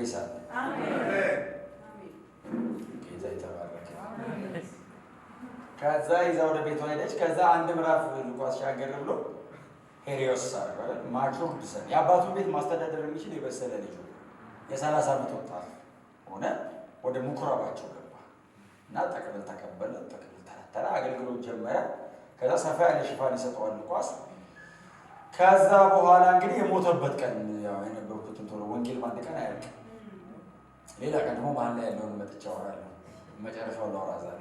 ይሳል። ጌታ የተባረከ። ከዛ ይዛ ወደ ቤቷ ሄደች። ከዛ አንድ ምዕራፍ ሉቃስ ሻገር ብሎ ሄሪዮስ አረጋለ ማቹር ድሰን የአባቱን ቤት ማስተዳደር የሚችል የበሰለ ልጅ የ30 ዓመት ወጣት ሆነ። ወደ ምኩራባቸው ገባ እና ጠቅልል ተቀበለ፣ ጠቅልል ተረተረ፣ አገልግሎት ጀመረ። ከዛ ሰፋ ያለ ሽፋን ይሰጠዋል ሉቃስ። ከዛ በኋላ እንግዲህ የሞተበት ቀን ያው የነበርኩትን ቶሎ ወንጌል ባንድ ቀን አያልቅም። ሌላ ቀን ደግሞ መሀል ላይ ያለውን መጥቻ አወራለሁ። መጨረሻውን ላውራ ዛሬ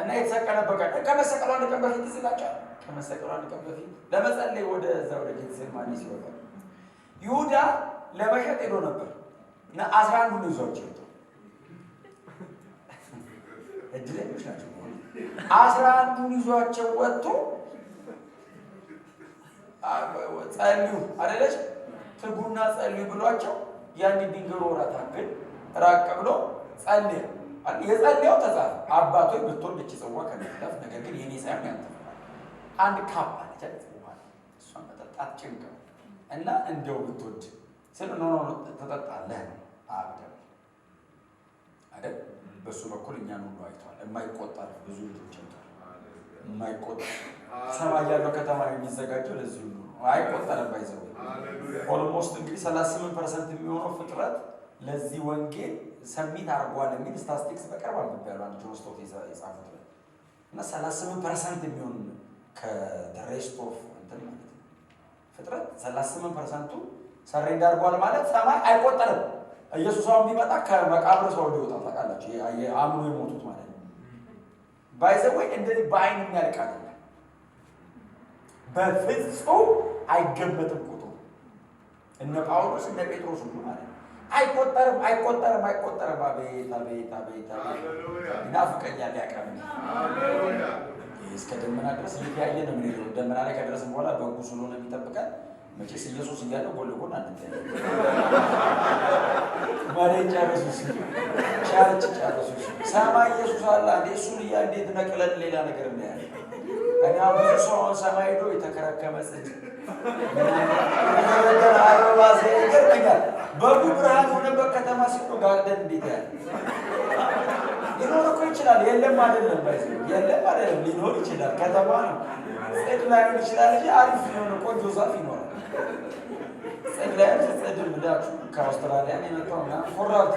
እና የተሰቀለበት ቀን ከመሰቀሉ አንድ ቀን በፊት ይዝላቸዋል። ከመሰቀሉ አንድ ቀን በፊት ለመጸለይ ወደ ጌቴሴማኒ ሲወጣ ይሁዳ ለመሸጥ ሄዶ ነበር እና 11ዱን ይዟቸው ወጡ። እድለኞች ናቸው። 11ዱን ይዟቸው ወጥቶ ጸልዩ አይደለች ትጉና ጸልዩ ብሏቸው ያን ድንገሮ ወራታ ግን ራቅ ብሎ ጸልዩ የጸልየው ተጻፈ። አባቶይ ብትወድ እቺ ጽዋ ከነፍለፍ ነገር ግን የኔ ሳይሆን ያንተ አንድ ካፕ አለች አይደል? እሷን መጠጣት ጭንቅ እና እንደው ብትወድ ስለሆነ ተጠጣለህ አብደም አይደል? በሱ በኩል እኛን ሁሉ አይቷል። የማይቆጠር ብዙ ልጆች አይቷል። የማይቆጠር ሰማይ ያለው ከተማ የሚዘጋጀው ለዚህ ሁሉ አይቆጠርም። ባይዘው ኦልሞስት እንግዲህ 38% የሚሆነው ፍጥረት ለዚህ ወንጌል ሰሚት አርጓል የሚል ስታቲስቲክስ በቅርብ አምጥቷል። አንድ ጆን ስቶት የጻፉት እና 38% የሚሆን ከሬስት ኦፍ እንትን ማለት ነው ፍጥረት 38%ቱ ሰሬንደር አርጓል ማለት ሰማይ አይቆጠርም። ኢየሱስ አሁን ቢመጣ ከመቃብር ሰው ሊወጣ ታውቃላችሁ። አምኖ የሞቱት ማለት ነው። ባይዘው እንደዚህ በአይን የሚያልቅ አይደለም። በፍጹም አይገመትም ቁጥሩ። እነ ጳውሎስ እነ ጴጥሮስ ሁሉ ማለት ነው አይቆጠርም። አቤት አቤት አቤት ይናፍቀኛል ያቀም እስከ ደመና ድረስ እያየ ነው የምንሄደው። ደመና ላይ ከደረስን በኋላ በጉ ስለሆነ የሚጠብቀን መቼስ ኢየሱስ እያለ ጎን ለጎን አንተያይ ማለት ጨርሱስ ቻርች ጨርሱስ ሰማይ ኢየሱስ አለ እንዴ እሱን እንዴት ነቅለን ሌላ ነገር እናያለን። እኛ ብዙ ሰው ሰማይ ሄዶ የተከረከመ ጽድ ነገር አረባ ዘይገርመኛል። በጉ ብርሃን ሆነበት ከተማ ሲሆን ጋርደን እንዴት ያለ ሊኖር እኮ ይችላል። የለም አይደለም ባይዘ የለም አይደለም ሊኖር ይችላል። ከተማ ነው ጽድ ላይሆን ይችላል እንጂ አሪፍ የሆነ ቆንጆ ዛፍ ይኖራል። ጽድ ላይ ጽድ ብላችሁ ከአውስትራሊያ የመጣው እና ኮራፕት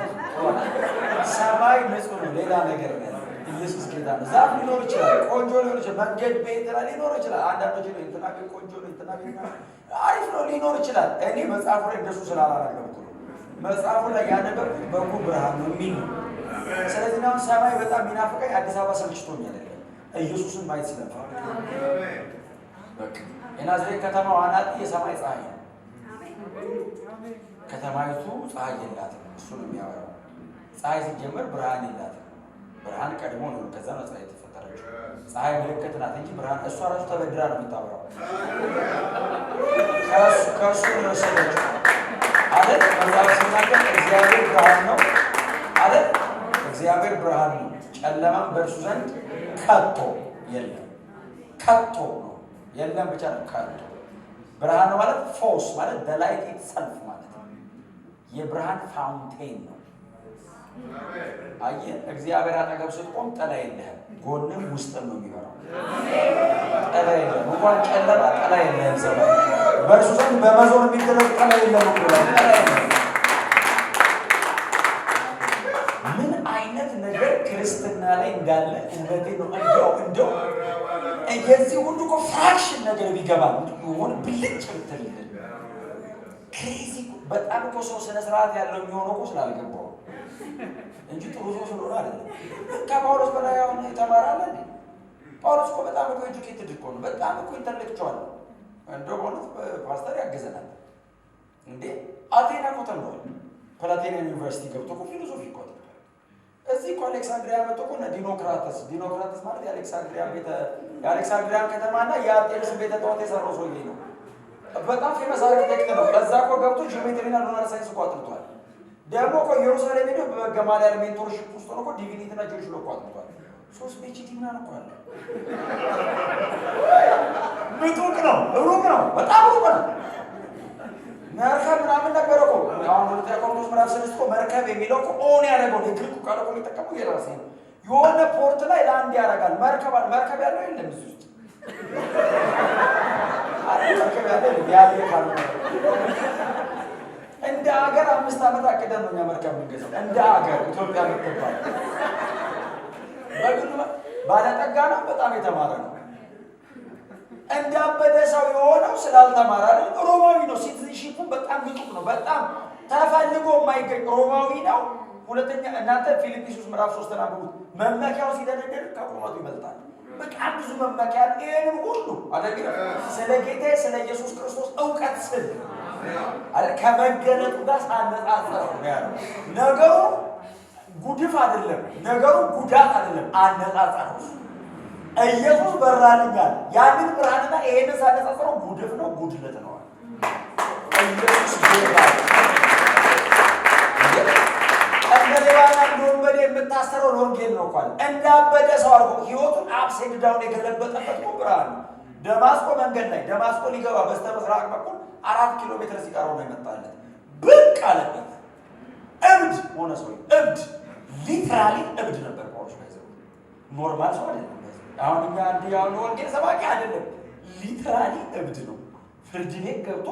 ሰማይ ንጹህ ነው። ሌላ ነገር ነው። ኢየሱስ ጌታ ነው። ዛፍ ሊኖር ይችላል። ቆንጆ ሊኖር ይችላል። መንገድ ቤት ሊኖር ይችላል። አንዳንዶች ነው እንትና ቆንጆ ነው እንትና አሪፍ ነው ሊኖር ይችላል። እኔ መጽሐፉ ላይ እንደሱ ስላላረገምኩ ነው። መጽሐፉ ላይ ያነበብኩት በጉ ብርሃን ነው የሚል ነው። ስለዚህ ነው ሰማይ በጣም የሚናፍቀኝ። አዲስ አበባ ሰልችቶኛል አይደለም ኢየሱስን ማየት ስለፈለኩ በቃ የናዝሬት ከተማ ዋናት የሰማይ ፀሐይ ነው። ከተማይቱ ፀሐይ የላትም። እሱ ነው የሚያወራው። ፀሐይ ሲጀመር ብርሃን የላትም። ብርሃን ቀድሞ ነው ከዛ ነው ፀሐይ የተፈጠረችው። ፀሐይ ምልክት ናት እንጂ ብርሃን እሷ ራሱ ተበድራ ነው የምታበራው። ከእሱ ነው የወሰደችው አይደል? መጽሐፍ ሲናገር እግዚአብሔር ብርሃን ነው አይደል? እግዚአብሔር ብርሃን ነው፣ ጨለማም በእርሱ ዘንድ ከቶ የለም። ከቶ ነው የለም ብቻ ነው ከቶ። ብርሃን ነው ማለት ፎርስ ማለት the light itself ማለት ነው። የብርሃን ፋውንቴን ነው። አየህ እግዚአብሔር አጠገብ ስትቆም ጥላ የለህም። ጎንም ውስጥም ነው የሚበራው። ጥላ የለህም። እንኳን ጨለማ ጥላ የለህም። ሰማይ በእርሱ ዘንድ በመዞር የሚደረግ ጥላ የለህም። ጥላ የለህም። ምን አይነት ነገር ክርስትና ላይ እንዳለ እውነቴ ነው። እንደው የዚህ ሁሉ እኮ ፍራክሽን ነገር ቢገባ ሆን ብልጭ ብትልልን ክሬዚ በጣም እኮ ሰው ስነ ስርዓት ያለው የሚሆነው እኮ ስላልገባው እንጂ ጥሩ ሰው ስለሆነ አይደለም። ከጳውሎስ በላይ አሁን የተማራለ እንዴ? ጳውሎስ እኮ በጣም እኮ ኤጁኬትድ እኮ ነው። በጣም እኮ ኢንተሌክቹዋል ነው። እንደው ማለት ፓስተር ያገዘናል እንዴ? አቴና እኮ ተምሯል። ፕላቴና ዩኒቨርሲቲ ገብቶ እኮ ፊሎሶፊ እኮ ተምሯል። እዚህ እኮ አሌክሳንድሪያ መጥቶ እኮ ዲኖክራተስ ማለት የአሌክሳንድሪያን ከተማና የአቴንስ ቤተ ጣዖት የሰራው ሰውዬ ነው። በጣም ፌመስ አርኪቴክት ነው። ከዛ እኮ ገብቶ ጂኦሜትሪና ሉናር ሳይንስ እኮ አጥንቷል። ደግሞ እኮ ኢየሩሳሌም ሄዶ በገማልያል ሜንቶርሺፕ ውስጥ ነው እኮ ዲቪኒቲና ጂኦሎጂ እኮ አጥንቷል። 3 PhD ምናምን እኮ አለ። ምጡቅ ነው፣ ሩቅ ነው፣ በጣም ሩቅ ነው። መርከብ ምናምን ነበረ እኮ አሁን ወደ ቆሮንቶስ ምዕራፍ 6 መርከብ የሚለው ኦን ያደረገው የግሪኩ ቃል እኮ የሚጠቀመው የራሴ ነው። የሆነ ፖርት ላይ ላንድ ያደርጋል። መርከብ ያለው የለም እዚህ ውስጥ መርከብ ያለው ያለ እንደ ሀገር 5 ዓመት አቅደን ነው እኛ መርከብ የምንገዛው። እንደ ሀገር ኢትዮጵያ የምትባል በግሉ ባለጠጋ ነው፣ በጣም የተማረ ነው። እንዳበደ ሰው የሆነው ስላልተማረ ነው። ሮማዊ ነው። ሲቲዝንሺፑ በጣም ግጡቅ ነው። በጣም ተፈልጎ የማይገኝ ሮማዊ ነው። ሁለተኛ እናንተ ፊልጵስዩስ ምዕራፍ 3 አንብቡት። መመኪያው ሲደረደር ከቁመቱ ይበልጣል። በጣም ብዙ መመኪያ ይሄንን ሁሉ አለኝ ስለ ጌታ ስለ ኢየሱስ ክርስቶስ ዕውቀት ስል ከመገለጡ ጋር ሳነጻጽረው ነው። ነገሩ ጉድፍ አይደለም፣ ነገሩ ጉዳት አይደለም። አነጻጽረው ኢየሱስ በራልኛል። ያንን ብርሃንና ይሄንን ሳነጻጽረው ጉድፍ ነው፣ ጉድለት ነው። ኢየሱስ ይባላል። እንደሌባና እንደወንበዴ የምታሰረው ወንጌል ነው እኮ እንዳበደ ሰው አድርጎ ህይወቱን አፕሳይድ ዳውን የገለበጠበት ነው ብርሃን። ደማስቆ መንገድ ላይ ደማስቆ ሊገባ በስተምስራቅ በኩል 4 ኪሎ ሜትር ሲቀረው ነው የመጣለት። ብቅ አለበት። እብድ ሆነ። ሰው እብድ ሊትራሊ እብድ ነበር። ጳውሎስ ባይዘው ኖርማል ሰው አይደለም። አሁን እኛ አንዲያው ወንጌል ሰባኪ አይደለም። ሊትራሊ እብድ ነው። ፍርድ ቤት ገብቶ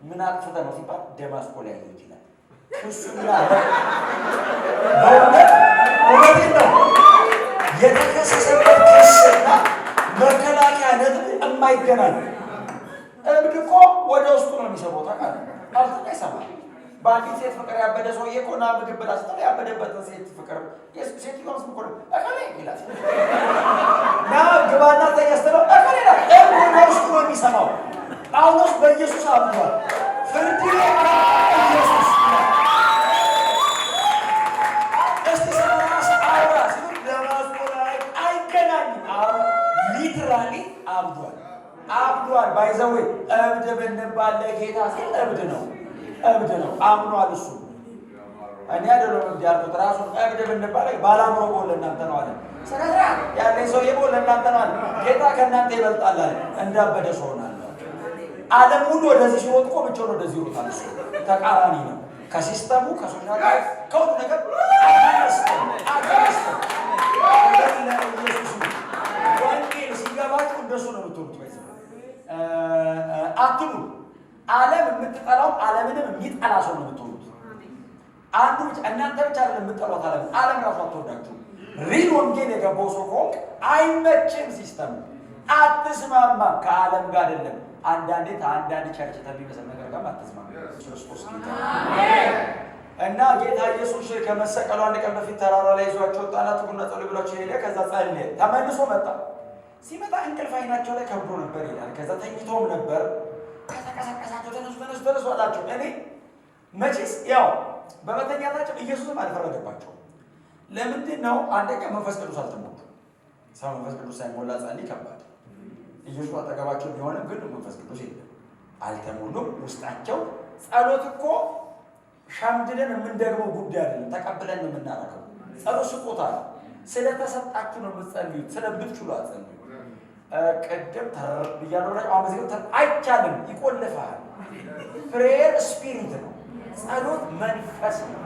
ምን አጥፍተ ነው ሲባል ደማስቆ ላይ ያለው ይችላል ክሱና በእውነት ነው የተከሰሰበት ክስና መከላከያ ነጥቡ የማይገናኝ እብድ እኮ ወደ ውስጡ ነው የሚሰበው። ታውቃለህ? አልተኛ ይሰማል። በአንዲት ሴት ፍቅር ያበደ ሰውዬ እኮ ና ምግብ ብላ ስትል ያበደበትን ሴት ፍቅር ሴትዮዋን ስም እኮ ነው እከሌ ይላል። ና ግባና ተኛ ስትለው እከሌ ይላል። እብድ ወደ ውስጡ ነው የሚሰማው። ጳውሎስ በኢየሱስ አምኗል። ፍርድ ቤት ኢየሱስ እስቲ ሰማራስ አውራ ሲሉ ደማስቆ ላይ አይገናኝም። ሊትራሊ አብዷል። ባይዘዌ እብድ ብንባል ለጌታ ሲል እብድ ነው። አምኗል እሱ። እኔ አይደለም እብድ ያልኩት ራሱን እብድ ብንባል ባላምሮ ቦል እናንተ ነው አለ። ስለዚህ ያለኝ ሰውዬ ቦል እናንተ ነው አለ። ጌታ ከእናንተ ይበልጣል አለ። እንዳበደ ሰው ሆናል። ዓለም ሁሉ ወደዚህ ሲሮጥ እኮ ብቻውን ወደዚህ ይሮጣል። እሱ ተቃራኒ ነው። ከሲስተሙ ከሶሻል ላይፍ ከሁሉ ነገር አጋስተም ወንጌል ሲገባችሁ እንደሱ ነው የምትሆኑት። አትሉ ዓለም የምትጠላው ዓለምንም የሚጠላ ሰው ነው የምትሆኑት። አንዱ ብቻ እናንተ ብቻ አይደለም የምትጠሏት ዓለም ራሱ አትወዳችሁ። ሪል ወንጌል የገባው ሰው ከሆንክ አይመችም ሲስተሙ። አትስማማም ከዓለም ጋር አይደለም። አንዳንዴ ከአንዳንድ ቸርች ከሚመስል ነገር ጋር አትስማማም። ክርስቶስ ጌታ እና ጌታ ኢየሱስ ከመሰቀሉ አንድ ቀን በፊት ተራራ ላይ ይዟቸው ወጣና ትጉና ጸልዩ ብሏቸው ሄደ። ከዛ ጸለየ። ተመልሶ መጣ። ሲመጣ እንቅልፍ አይናቸው ላይ ከብዶ ነበር ይላል። ከዛ ተኝቶም ነበር። ከተቀሰቀሳቸው ተነሱ አላቸው። እኔ መቼስ ያው በመተኛታቸው ኢየሱስም አልፈረደባቸው። ለምንድን ነው? አንደኛ መንፈስ ቅዱስ አልተሞሉም። ሰው መንፈስ ቅዱስ ሳይሞላ ጸልይ ከባድ። ኢየሱስ አጠገባቸው ቢሆንም ግን መንፈስ ቅዱስ የለም፣ አልተሞሉም። ውስጣቸው ጸሎት እኮ ሸምድለን የምንደግመው ጉዳይ አይደለም፣ ተቀብለን ነው የምናደርገው። ጸሎት ስጦታ ነው። ስለተሰጣችሁ ነው የምትጸልዩት። ስለምትችሉ አትጸልዩ። ቅድም ብያለሁ ላይ አሁን በዚህ አይቻልም፣ ይቆልፋል። ፕሬየር ስፒሪት ነው። ጸሎት መንፈስ ነው።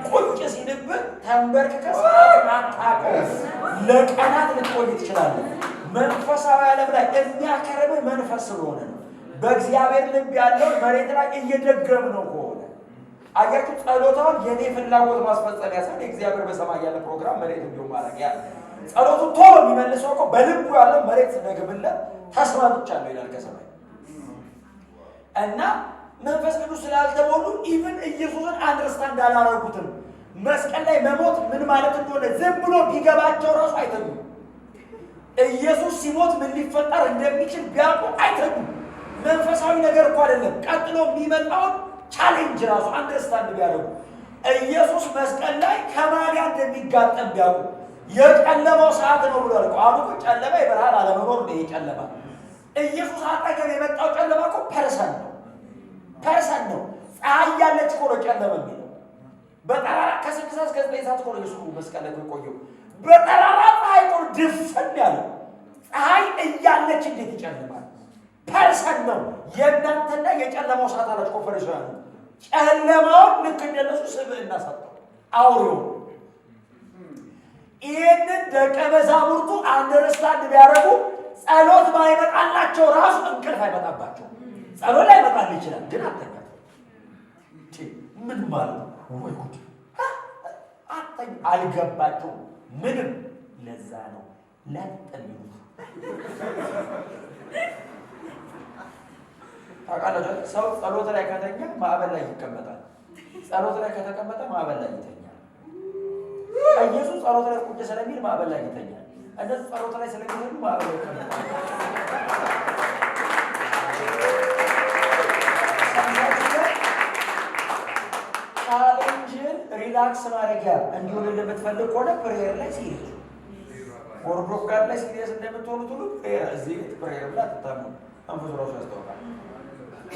ቁጭ ሲልብህ ተንበርክከህ አታውቀው። ለቀናት ልትቆይ ትችላለህ። መንፈሳዊ ዓለም ላይ የሚያከርምህ መንፈስ ስለሆነ ነው። በእግዚአብሔር ልብ ያለውን መሬት ላይ እየደገም ነው ከሆነ አያችሁ። ጸሎታውን የኔ ፍላጎት ማስፈጸሚያ ሳይሆን የእግዚአብሔር በሰማይ ያለ ፕሮግራም መሬት እንዲሁም ማድረጊያ። ጸሎቱ ቶሎ የሚመልሰው እኮ በልቡ ያለው መሬት ስነግብለት ተስማምቻለሁ ይላል ከሰማይ። እና መንፈስ ቅዱስ ስላልተሞሉ ኢቭን ኢየሱስን አንደርስታንድ አላረጉትም። መስቀል ላይ መሞት ምን ማለት እንደሆነ ዝም ብሎ ቢገባቸው ራሱ አይተኙም። ኢየሱስ ሲሞት ምን ሊፈጠር እንደሚችል ቢያውቁ አይተኙም። መንፈሳዊ ነገር እኮ አይደለም። ቀጥሎ የሚመጣውን ቻሌንጅ ራሱ አንደርስታንድ ቢያደርጉ ኢየሱስ መስቀል ላይ ከማን ጋር እንደሚጋጠም ቢያውቁ የጨለማው ሰዓት ነው ብሏል እኮ። አሁን እኮ ጨለማ የብርሃን አለመኖር ነው። የጨለማ ኢየሱስ አጠገብ የመጣው ጨለማ እኮ ፐርሰን ነው። ፀሐይ ያለች እኮ ነው ጨለማ የሚለው። በጠራራ ከ6 እስከ 9 ሰዓት እኮ ነው ኢየሱስ መስቀል ላይ የቆየው። በጠራራ ፀሐይ እኮ ድፍን ያለው። ፀሐይ እያለች እንዴት ይጨልማል? ፐርሰን ነው። የእናንተና የጨለማው ሰዓት አላችሁ እኮ ፈሪሳውያን። ጨለማውን ልክ እንደነሱ ስብዕና ሰጠው አውሬው። ይህንን ደቀ መዛሙርቱ አንደርስታንድ ቢያደርጉ ጸሎት ባይመጣላቸው ራሱ እንቅልፍ አይመጣባቸው። ጸሎት ላይ ይመጣል ይችላል፣ ግን አተኛ ምን ማለት ነው? ወይ ጉድ! አተኛ አልገባቸው ምንም። ለዛ ነው ለጥሚው ታውቃላችሁ። ሰው ጸሎት ላይ ከተኛ ማዕበል ላይ ይቀመጣል። ጸሎት ላይ ከተቀመጠ ማዕበል ላይ ይተኛል። ኢየሱስ ጸሎት ላይ ቁጭ ስለሚል ማዕበል ላይ ይተኛል። እንደዚህ ጸሎት ላይ ስለሚሆኑ ማዕበል ላይ ይቀመጣል። ቻሌንጅን ሪላክስ ማድረጊያ እንዲሆን እንደምትፈልግ ከሆነ ፕሬየር ላይ ሲሪየስ ወርዶፍ ጋር ላይ ሲሪየስ እንደምትሆኑት ሁሉ ፕሬየር እዚህ ፕሬየር ብላ ትታሙ መንፈሱ ራሱ ያስታውቃል።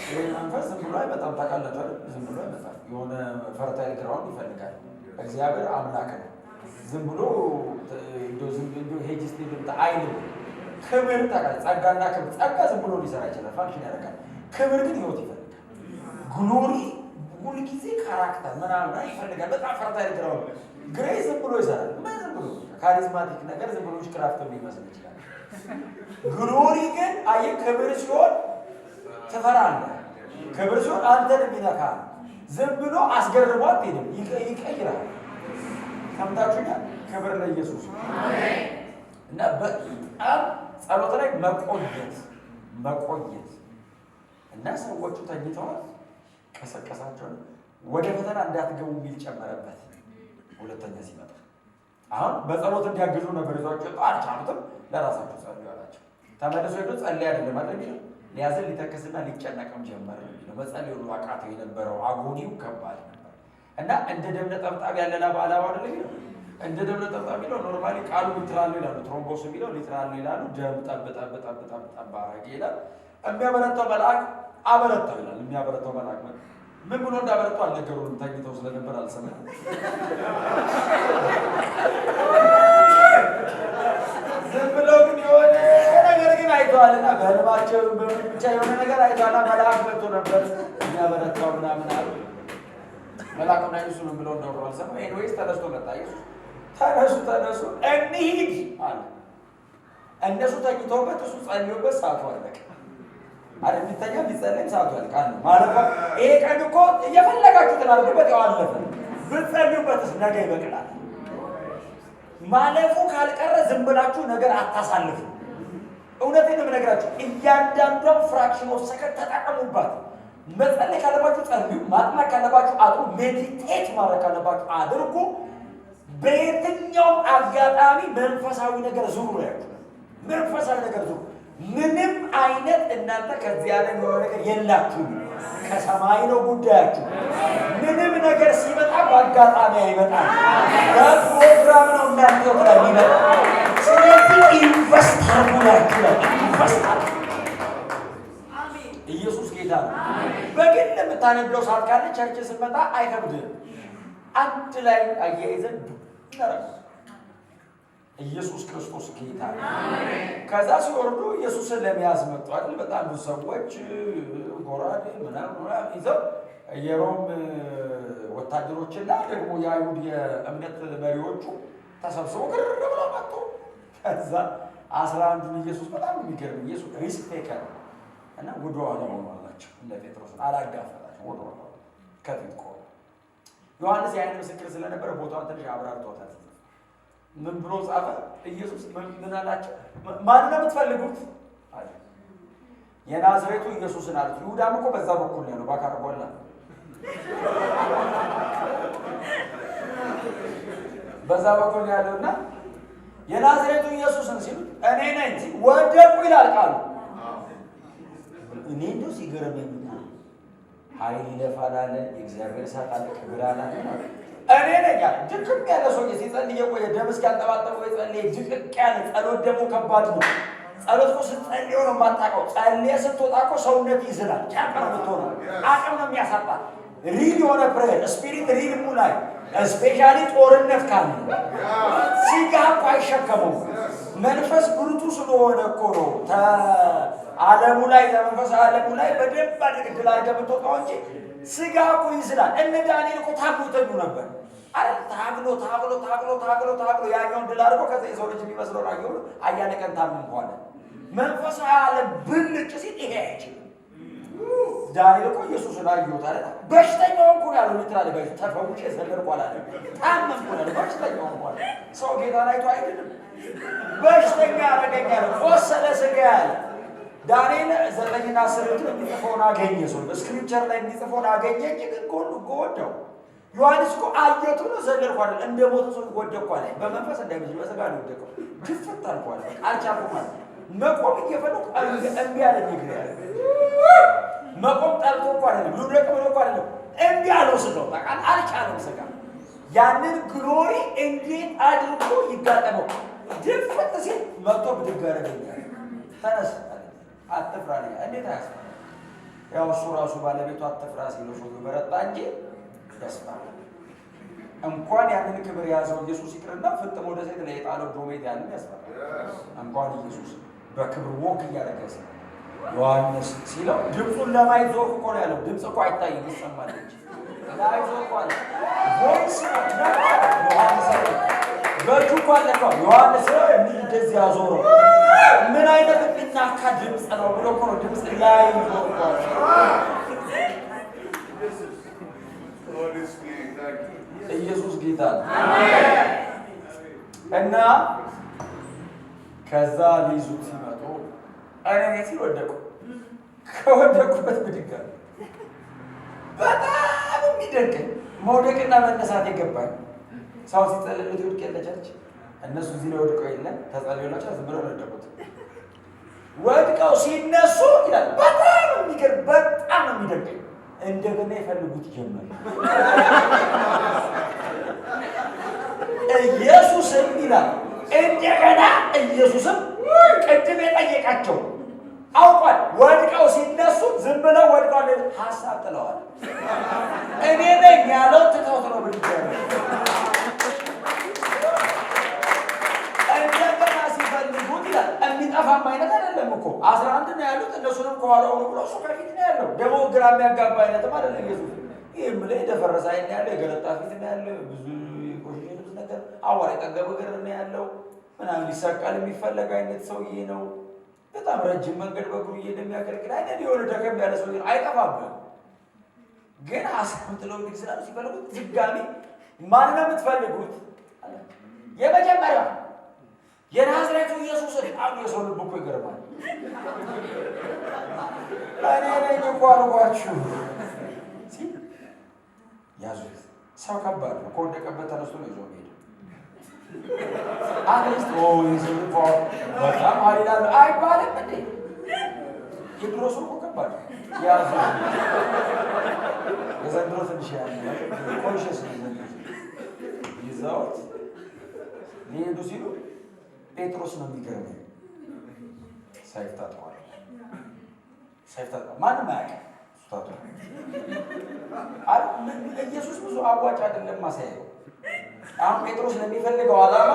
ይህ መንፈስ ዝም ብሎ አይመጣም። ታውቃላችሁ አይደል? ዝም ብሎ አይመጣም። የሆነ ፈርታይል ግራውንድ ይፈልጋል። እግዚአብሔር አምላክ ነው። ዝም ብሎ ሄጅ ስቴት አይልም። ክብር ታውቃለህ፣ ጸጋና ክብር። ጸጋ ዝም ብሎ ሊሰራ ይችላል፣ ፋንክሽን ያደርጋል። ክብር ግን ህይወት ይፈልጋል። ግሎሪ ሁልጊዜ ካራክተር ምናምን ይፈልጋል። በጣም ፈርታይል ግራውንድ። ግሬስ ዝም ብሎ ይሰራል። ምን ዝም ብሎ ካሪዝማቲክ ነገር ዝም ብሎ ክራፍት ሊመስል ይችላል። ግሎሪ ግን አየህ፣ ክብር ሲሆን ትፈራለህ። ክብር ሲሆን አንተን የሚነካል። ዝም ብሎ አስገርሞ አትሄድም፣ ይቀይራል። ሰምታችሁኛል? ክብር ለኢየሱስ እና በጣም ጸሎት ላይ መቆየት እና ሰዎቹ ተኝተዋል። ቀሰቀሳቸው። ወደ ፈተና እንዳትገቡ የሚል ጨመረበት። ሁለተኛ ሲመጣ አሁን በጸሎት እንዲያግዙ ነበር ይዟቸው አልቻሉትም። ለራሳቸው ጸልዩ አላቸው። ተመልሶ ሄዶ ጸልይ አይደለም አይደል የሚለው ሊያዝን ሊተክስና ሊጨነቅም ጀመረ የሚለው መጸለዩ አቃተው። የነበረው አጎኒው ከባድ ነበር እና እንደ ደም ነጠብጣብ ያለ ላብ አላባ አይደል የሚለው እንደ ደም ነጠብጣብ የሚለው ኖርማሊ ቃሉ ሊትራል ነው ይላሉ። ትሮምቦስ የሚለው ሊትራል ነው ይላሉ። ደም ጠብ ጠብ ጠብ ጠብ ጠብ አረገ ይላል። የሚያበረታው መልአክ አበረታው ይላል። የሚያበረታው መልአክ ምን ብሎ እንዳበረታው አልነገሩንም። ተኝተው ስለነበር አልሰማም። ዝም ብለው ግን የሆነ ነገር ግን አይተዋልና በህልማቸው ብቻ የሆነ ነገር አይተዋልና መልአክ መጥቶ ነበር የሚያበረታው ምናምን አሉ። መልአኩና ኢየሱስ ምን ብለው እንደወሩ አልሰማም። ኤኒዌይስ ተነስቶ መጣ ኢየሱስ። ተነሱ እንሂድ አለ። እነሱ ተኝተውበት እሱ ጸልዮበት ሰዓቱ አለቀ። አረ ቢተኛ ቢጸልም ሰዓቱ ያልቃል ማለት ነው። ይሄ ቀን እኮ እየፈለጋችሁ ተናግሩበት ያው አለፈ። ብትጸልዩበትስ ነገ ይበቅላል። ማለፉ ካልቀረ ዝም ብላችሁ ነገር አታሳልፉ። እውነቴን ነው የምነግራችሁ። እያንዳንዷን ፍራክሽን ኦፍ ሰከንድ ተጠቀሙባት። መጸለይ ካለባችሁ ጸልዩ፣ ማጥናት ካለባችሁ አጥሩ፣ ሜዲቴት ማድረግ ካለባችሁ አድርጉ። በየትኛውም አጋጣሚ መንፈሳዊ ነገር ዙሩ ያችሁ፣ መንፈሳዊ ነገር ዙሩ። ምንም አይነት እናንተ ከዚህ ዓለም የሆነ ነገር የላችሁም። ከሰማይ ነው ጉዳያችሁ። ምንም ነገር ሲመጣ በአጋጣሚ አይመጣም፣ በፕሮግራም ነው እናንተ ላይ የሚመጣ። ስለዚህ ኢንቨስት አድርጉላችሁ ላይ ኢንቨስት አድርጉ። ኢየሱስ ጌታ ነው። በግል የምታነደው ሰዓት ካለ ቸርች ስንመጣ አይከብድም። አንድ ላይ አያይዘን እናረግ። ኢየሱስ ክርስቶስ ጌታ ነው። ከዛ ሲወርዱ ኢየሱስን ለመያዝ መጡ አይደል? በጣም ብዙ ሰዎች ጎራዴ ምናምን ይዘው የሮም ወታደሮችና ደግሞ የአይሁድ የእምነት መሪዎቹ ተሰብስበው ግር ብለው መጡ። ከዛ 11ዱን ኢየሱስ በጣም የሚገርም ኢየሱስ ሪስክ ቴከር እና ወደ ኋላ ሆኗላቸው። እንደ ጴጥሮስ አላጋፈላቸው፣ ወደ ኋላ ከፊት ቆመ። ዮሐንስ የዓይን ምስክር ስለነበረ ቦታውን ትንሽ አብራርቶታል። ምን ብሎ ጻፈ? ኢየሱስ ምን አላቸው? ማን ነው የምትፈልጉት አለ። የናዝሬቱ ኢየሱስን አሉት። ይሁዳም እኮ በዛ በኩል ነው ባካርቦላ። በዛ በኩል ያለውና የናዝሬቱ ኢየሱስን ሲሉት እኔ ነኝ ወደቁ ይላል ቃሉ። እኔ እንደው ሲገርመኝ ኃይል ይለፋል አለ፣ የእግዚአብሔር እሳት አለ፣ ክብር አለ። እኔ ነኝ አለ። ድቅቅ ያለ ሰው ሲጸልይ የቆየ ደም እስኪያንጠባጠበ የጸለየ ድቅቅ ያለ ጸሎት ደግሞ ከባድ ነው። ጸሎት እኮ ስትጸልይ ነው የማታውቀው። ጸልየህ ስትወጣ እኮ ሰውነት ይዝላል። ጫንቃ ነው የምትሆነው። አቅም ነው የሚያሳጣ። ሪል የሆነ ፕሬየር ስፒሪት ሪል ሙላይ ስፔሻሊ ጦርነት ካለ ሲጋ እኮ አይሸከመው። መንፈስ ብርቱ ስለሆነ እኮ ነው ዓለሙ ላይ ለመንፈስ ዓለሙ ላይ በደንብ አድርገህ ድል አድርገህ የምትወጣው እንጂ ስጋ እኮ ይዝላል። እነ ዳንኤል እኮ ታግሎ ተኙ ነበር አይደል? ታግሎ ያኛውን ድል አድርጎ ከዛ የሰው ልጅ የሚመስለው አየሁ አያሌ ቀን ታምን ሆነ። መንፈሳዊ ዓለም ብልጭ ሲል ይሄ አይችልም። ዳንኤል እኮ ኢየሱስን አየሁት አይደል? በሽተኛው እንኳን ያለው ሊትራሊ ተፈውሼ ዘለልኩ አላለም። ታመምኩ አለ። በሽተኛው እንኳን ሰው ጌታን አይቶ አይደለም በሽተኛ አረገኛል፣ ቆሰለ ስጋ ያለ ዳንኤል 9ና 10 የሚጽፈውን አገኘ። ሰው በስክሪፕቸር ላይ የሚጽፈውን አገኘ እንጂ ግን ጎወደው። ዮሐንስ እኮ አየቱ ነው ዘለልኩ አይደል? እንደ ሞተ ሰው ወደቅኩ አለ። በመንፈስ እንዳይመስል በስጋ ነው ወደቀው። ድፍት አልኩ አለ። አልቻልኩም ማለት መቆም እየፈለኩ እምቢ አለኝ። ይግሪያል መቆም ጠልቶ እኮ አይደለም፣ ልውደቅ ብሎ እኮ አይደለም፣ እምቢ አለው። ስለው ታውቃል፣ አልቻለም ስጋ። ያንን ግሎሪ እንዴት አድርጎ ይጋጠመው? ድፍት ሲል መጥቶ ብድግ አደረገኝ። ተነስ አትፍራ አለኝ። እንዴት አያስፈራ? ያው እሱ ራሱ ባለቤቱ አትፍራ ሲለው ሰው በረታ እንጂ ያስፈራ። እንኳን ያንን ክብር ያዘው ኢየሱስ ይቅርና ፍጥሞ ወደ ሴት ላይ የጣለው ዶሜት ያንን ያስፈራ። እንኳን ኢየሱስ በክብር ወክ እያደረገ ዮሐንስ ሲለው ድምፁን ለማየት ዞር እኮ ነው ያለው። ድምፅ እኮ አይታይም ይሰማል እንጂ ላይ ዞር እኮ አለ። ቮይስ ዮሐንስ በእጁ እኮ አለ እኮ ዮሐንስ እንደዚህ ያዞረው ምን አይነት የሚናካ ድምፅ ነው ብሎ እኮ ነው ድምፅ ላይ ዞር እኮ አለ። ኢየሱስ ጌታ ነው። እና ከዛ ሊይዙት ሲመጡ እኔ ሲል ወደቁ። ከወደቁበት ብድግ አሉ። በጣም የሚደንቀኝ መውደቅና መነሳት የገባኝ ሰው ሲጸልልት ይወድቅ የለቻች እነሱ እዚህ ላይ ወድቀው የለም ተጸልዮላቸው ዝም ብለው ወደቁት። ወድቀው ሲነሱ ይላል በጣም የሚገርም በጣም ነው የሚደንቀኝ። እንደገና ይፈልጉት ጀመር። ኢየሱስም ይላል እንደገና ኢየሱስም ቅድም የጠየቃቸው አውቋል። ወድቀው ሲነሱ ዝም ብለው ወድቀዋል፣ ሀሳብ ጥለዋል። እኔ ነኝ ያለው ትተውት ነው ብቻ። እንደገና ሲፈልጉት ይላል የሚጠፋም አይነት አይደለም እኮ 11 ነው ያሉት፣ እነሱንም ከኋላ ሆኖ ብሎ እሱ ከፊት ነው ያለው። ደግሞ ግራ የሚያጋባ አይነትም አይደለም ኢየሱስ። ይህም ላይ የተፈረሰ አይን ያለው የገለጣ ፊት ነው ያለው፣ ብዙ ቆሽሽ ልብስ ነገር አዋራ የጠገበ እግር ነው ያለው ምናምን ሊሰቀል የሚፈለግ አይነት ሰውዬ ነው። በጣም ረጅም መንገድ በእግሩ እየሄደ የሚያገለግል አይነት የሆነ ደከም ያለ ሰውዬ ነው። አይጠፋብህም። ግን ሀሳብ ጥለው ልክ ስላሉ ሲፈልጉት ድጋሚ ማን ነው የምትፈልጉት? የመጀመሪያው የናዝሬቱ ኢየሱስን አሉ። የሰው ልብ እኮ ይገርማል። እኔ ነኝ እኮ አልኳችሁ። ያዙት። ሰው ከባድ ነው። ከወደቀበት ተነስቶ ነው ይዞ ሄደ። አትሊስት ይዘው በጣም አሪዳሉ አይባልም እንዴ? የድሮ ሰው እኮ ከባድ ነው። ያዙ። የዘንድሮ ትንሽ ያለ ኮንሽስ ይዘውት ሊሄዱ ሲሉ ጴጥሮስ ነው የሚገርመኝ። ሰይፍ ታጥቋል። ማንም አያውቅም። ኢየሱስ ብዙ አዋጭ አይደለም ማሳየው። አሁን ጴጥሮስ ለሚፈልገው ዓላማ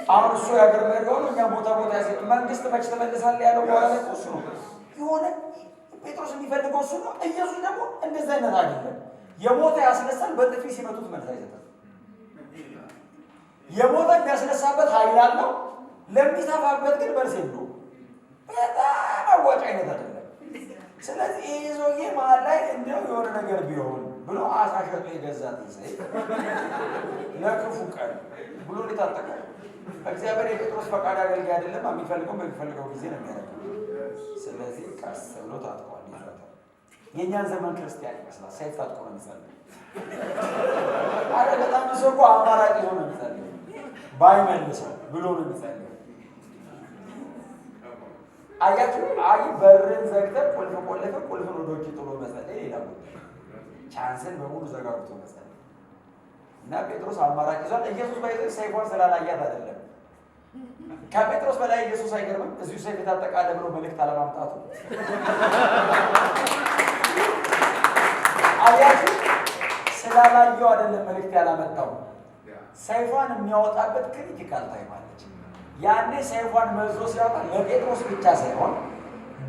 አሁን እሱ ያገር መሪው ነው። እኛ ቦታ ያዘ መንግስት መች ተመልሳል ያለው በኋላ እሱ ነው የሆነ ጴጥሮስ የሚፈልገው እሱ ነው። ኢየሱስ ደግሞ እንደዛ አይነት አይደለም። የሞተ ያስነሳል። በጥፊ ሲመቱት መልስ አይሰጥም። የሞተ የሚያስነሳበት ኃይል አለው። ለሚተፋበት ግን መልስ የለውም። በጣም አዋጭ አይነት አይደለም። ስለዚህ ይህ ሰውዬ መሀል ላይ እንደው የሆነ ነገር ቢሆን ብሎ አሳሸጡ የገዛት ይዘይ ለክፉ ቀን ብሎ ሊታጠቀ እግዚአብሔር የጴጥሮስ ፈቃድ አገልጋይ አይደለም። የሚፈልገው ጊዜ ነው የሚያደርገው። ስለዚህ ቀስ ብሎ ታጥቋል። ይፈታል። የእኛን ዘመን ክርስቲያን ይመስላል። ሰይፍ ታጥቆ ነው የሚጸልይ። አረ በጣም ሰው እኮ አማራጭ ሆኖ ነው የሚጸልይ። ባይመልሰው ብሎ ነው የሚጸልይ። አያችሁ፣ በርን ዘግተህ ቁልፍን ወደ ውጭ ጥሎ መጸለይ ሌላ ጉዳይ። ቻንስን በሙሉ ዘጋግቶ መጸለይ እና ጴጥሮስ አማራጭ ይዟል። ኢየሱስ ባይዘ ሰይፏን ስላላያት አይደለም። ከጴጥሮስ በላይ ኢየሱስ አይገርምም? እዚሁ ሰይፍ የታጠቃለ ብሎ መልእክት አለማምጣቱ። አያችሁ፣ ስላላየው አይደለም መልእክት ያላመጣው። ሰይፏን የሚያወጣበት ክሪቲካል ታይም አለች። ያኔ ሰይፏን መዞ ሲያወጣ ለጴጥሮስ ብቻ ሳይሆን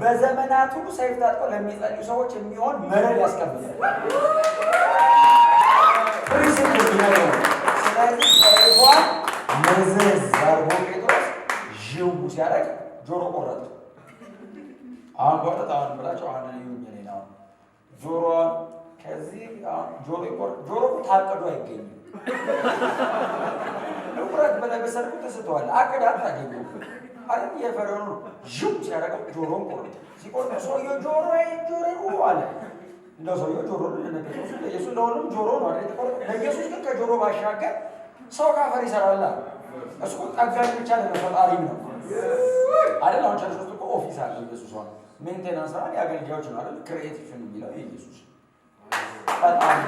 በዘመናት ሁሉ ሰይፍ ታጥቀው ለሚጸልዩ ሰዎች የሚሆን መረብ ያስቀምጣል። ፕሪንሲፕል ነው። ስለዚህ ሰይፏን መዘዝ አድርጎ ጴጥሮስ ዥው ሲያደርግ ጆሮ ቆረጠ። አሁን በእውነት አሁን ብላቸው አሁን ይሁን ነው ጆሮዋን ከዚህ ጆሮ ታቅዶ አይገኝም። ንቁረት በለበሰርኩ ተስተዋል አቅዳ አታገኘው አይደል? የፈረኑ ዥው ሲያደርገው ጆሮን ቆረጠ። ሲቆርጥ ሰውየው ጆሮ አለ። እንደው ሰውየው ጆሮ ለነገሮች ለኢየሱስ ለሁሉም ጆሮ ነው አይደል? ለኢየሱስ ግን ከጆሮ ባሻገር ሰው ካፈር ይሰራል። እሱ ጠጋኝ ብቻ ነው፣ ፈጣሪም ነው አይደል? አሁን ቸርች ውስጥ እኮ ኦፊስ አለ። ኢየሱስ ሆነ ሜንቴናንስ አለ፣ የአገልጋዮች ነው አይደል? ክሪኤቲቭ የሚለው ኢየሱስ ፈጣሪ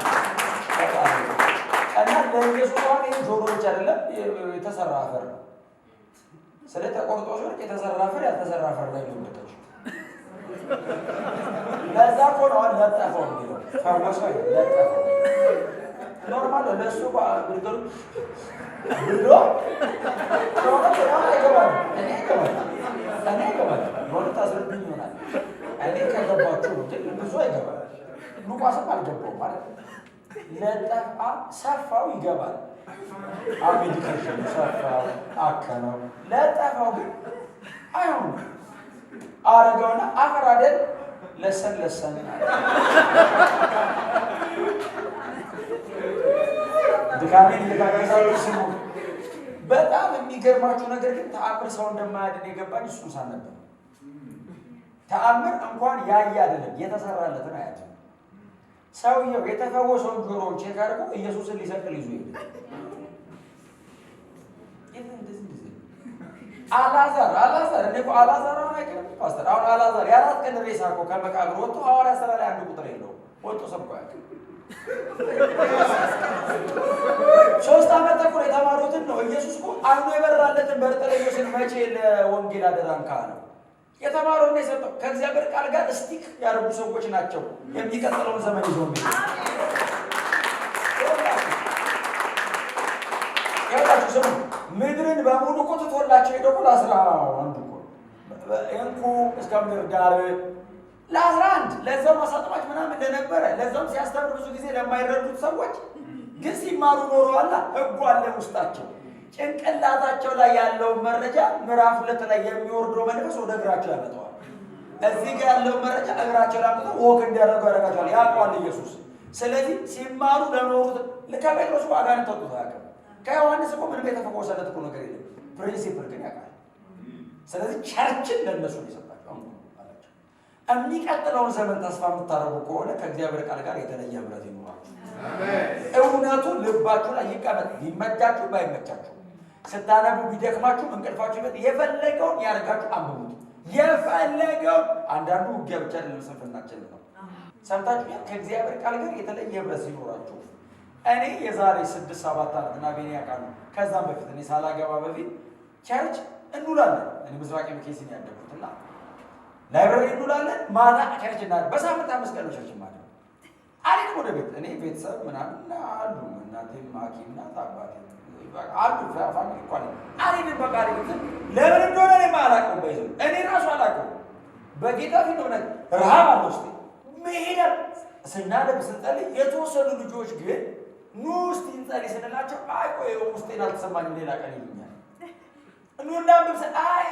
እና ለኢየሱስ ሆነ ጆሮ ብቻ አይደለም የተሰራ አፈር ነው። ስለ ተቆርጦ ሲወርቅ የተሰራ አፈር ያልተሰራ አፈር ላይ ነው የወደቀው። ለዛ እኮ ነው ለጠፈው የሚለው ፈወሰው ለጠፈው ኖርማል ለሱ ብርገሩ ብሎ አይገባም። እኔ ይገባል ወደ ታስረዱኝ ይሆናል። እኔ ከገባችሁ ብዙ አይገባል። ሉቃስም አልገባውም ማለት ለጠፋ ሰፋው ይገባል። አሜዲኬሽን ሰፋው አከነው ለጠፋው ግን አይሆንም። አረጋውና አፈር አይደል ለሰን ድካሜን እየታገሳችሁ ስሙ። በጣም የሚገርማችሁ ነገር ግን ተአምር ሰው እንደማያድን የገባኝ እሱን ሳነበር ተአምር እንኳን ያየ አይደለም የተሰራለትን አያድንም። ሰውየው የተፈወሰውን ጆሮውን ቼክ አድርጎ ኢየሱስን ሊሰቅል ይዞ ሄደ። አልዓዛር እኔ እኮ አልዓዛር አሁን አይቀርም ፓስተር። አሁን አልዓዛር የአራት ቀን ሬሳ እኮ ከመቃብር ወጥቶ ሐዋርያት ሥራ ላይ አንድ ቁጥር የለውም ወጥቶ ሰብኮ ያውቅ። 3 ዓመት ተኩል የተማሩትን ነው። ኢየሱስ እኮ አይኑ የበራለትን በርጠሌዎስን መቼ ለወንጌል አደራን ካለው የተማረውን ነው የሰጠው። ከእግዚአብሔር ቃል ጋር ስቲክ ያደረጉ ሰዎች ናቸው የሚቀጥለውን ዘመን ይዞ ያላችሁ ስሙ። ምድርን በሙሉ እኮ ትቶላቸው ሄደው እኮ ለ11 እኮ እንቁ እስከ ምድር ዳር ለ11 ለዛው ማሳጥማች ምናምን እንደነበረ ለዛውም ሲያስተምር ብዙ ጊዜ ለማይረዱት ሰዎች ግን ሲማሩ ኖረዋል። ሕጉ አለ ውስጣቸው። ጭንቅላታቸው ላይ ያለው መረጃ ምዕራፍ 2 ላይ የሚወርደው መንፈስ ወደ እግራቸው ያመጣዋል። እዚህ ጋር ያለው መረጃ እግራቸው ላይ አመጣው ወክ እንዲያደርጉ ያደርጋቸዋል። ያውቀዋል ኢየሱስ። ስለዚህ ሲማሩ ለኖሩት ከጴጥሮስ ዋጋ እንተውት ያውቃል። ከዮሐንስ እኮ ምንም የተፈወሰለት እኮ ነገር የለም። ፕሪንሲፕል ግን ያውቃል። ስለዚህ ቸርችን ለነሱ ይሰጣቸው አላቸው። የሚቀጥለውን ዘመን ተስፋ የምታደርጉ ከሆነ ከእግዚአብሔር ቃል ጋር የተለየ ህብረት ይኖራችሁ። እውነቱ ልባችሁ ላይ ይቀመጥ። ቢመቻችሁ ባይመቻችሁ፣ ስታነቡ ቢደክማችሁ፣ እንቅልፋችሁ ይመጣ፣ የፈለገውን ያደርጋችሁ አንብቡት። የፈለገውን አንዳንዱ ውጊያ ብቻ አይደለም ስንፍናችን ነው። ሰምታችሁ ከእግዚአብሔር ቃል ጋር የተለየ ህብረት ሲኖራችሁ እኔ የዛሬ 6-7 ዓመት እና ቤኔ ያውቃሉ። ከዛም በፊት እኔ ሳላገባ በፊት ቸርች እንውላለን። እኔ ምስራቅ ኬሲን ያደጉት እና ላይብረሪ እንውላለን። ማታ ቸርች እና በሳምንት 5 ቀን ቸርች ማለት አሪፍ ወደ ቤት እኔ ቤተሰብ ምናምን አሉ። እናቴም ሐኪም ናት፣ አባቴ አሉ። ፋሚሊ እንኳን አሪፍ በቃ አሪፍ ለምን እንደሆነ እኔ አላውቀውም። በይዘው እኔ ራሱ አላውቀውም። በጌታ ፊት ነው ነገር ረሃብ አለ ውስጤ መሄድ ስናለብ ስንጸልይ የተወሰኑ ልጆች ግን ኑ እስቲ እንጸልይ ስንላቸው አይ ቆይ ውስጤን አልተሰማኝም ሌላ ቀን ይሉኛል። ኑና ምብሰ አይ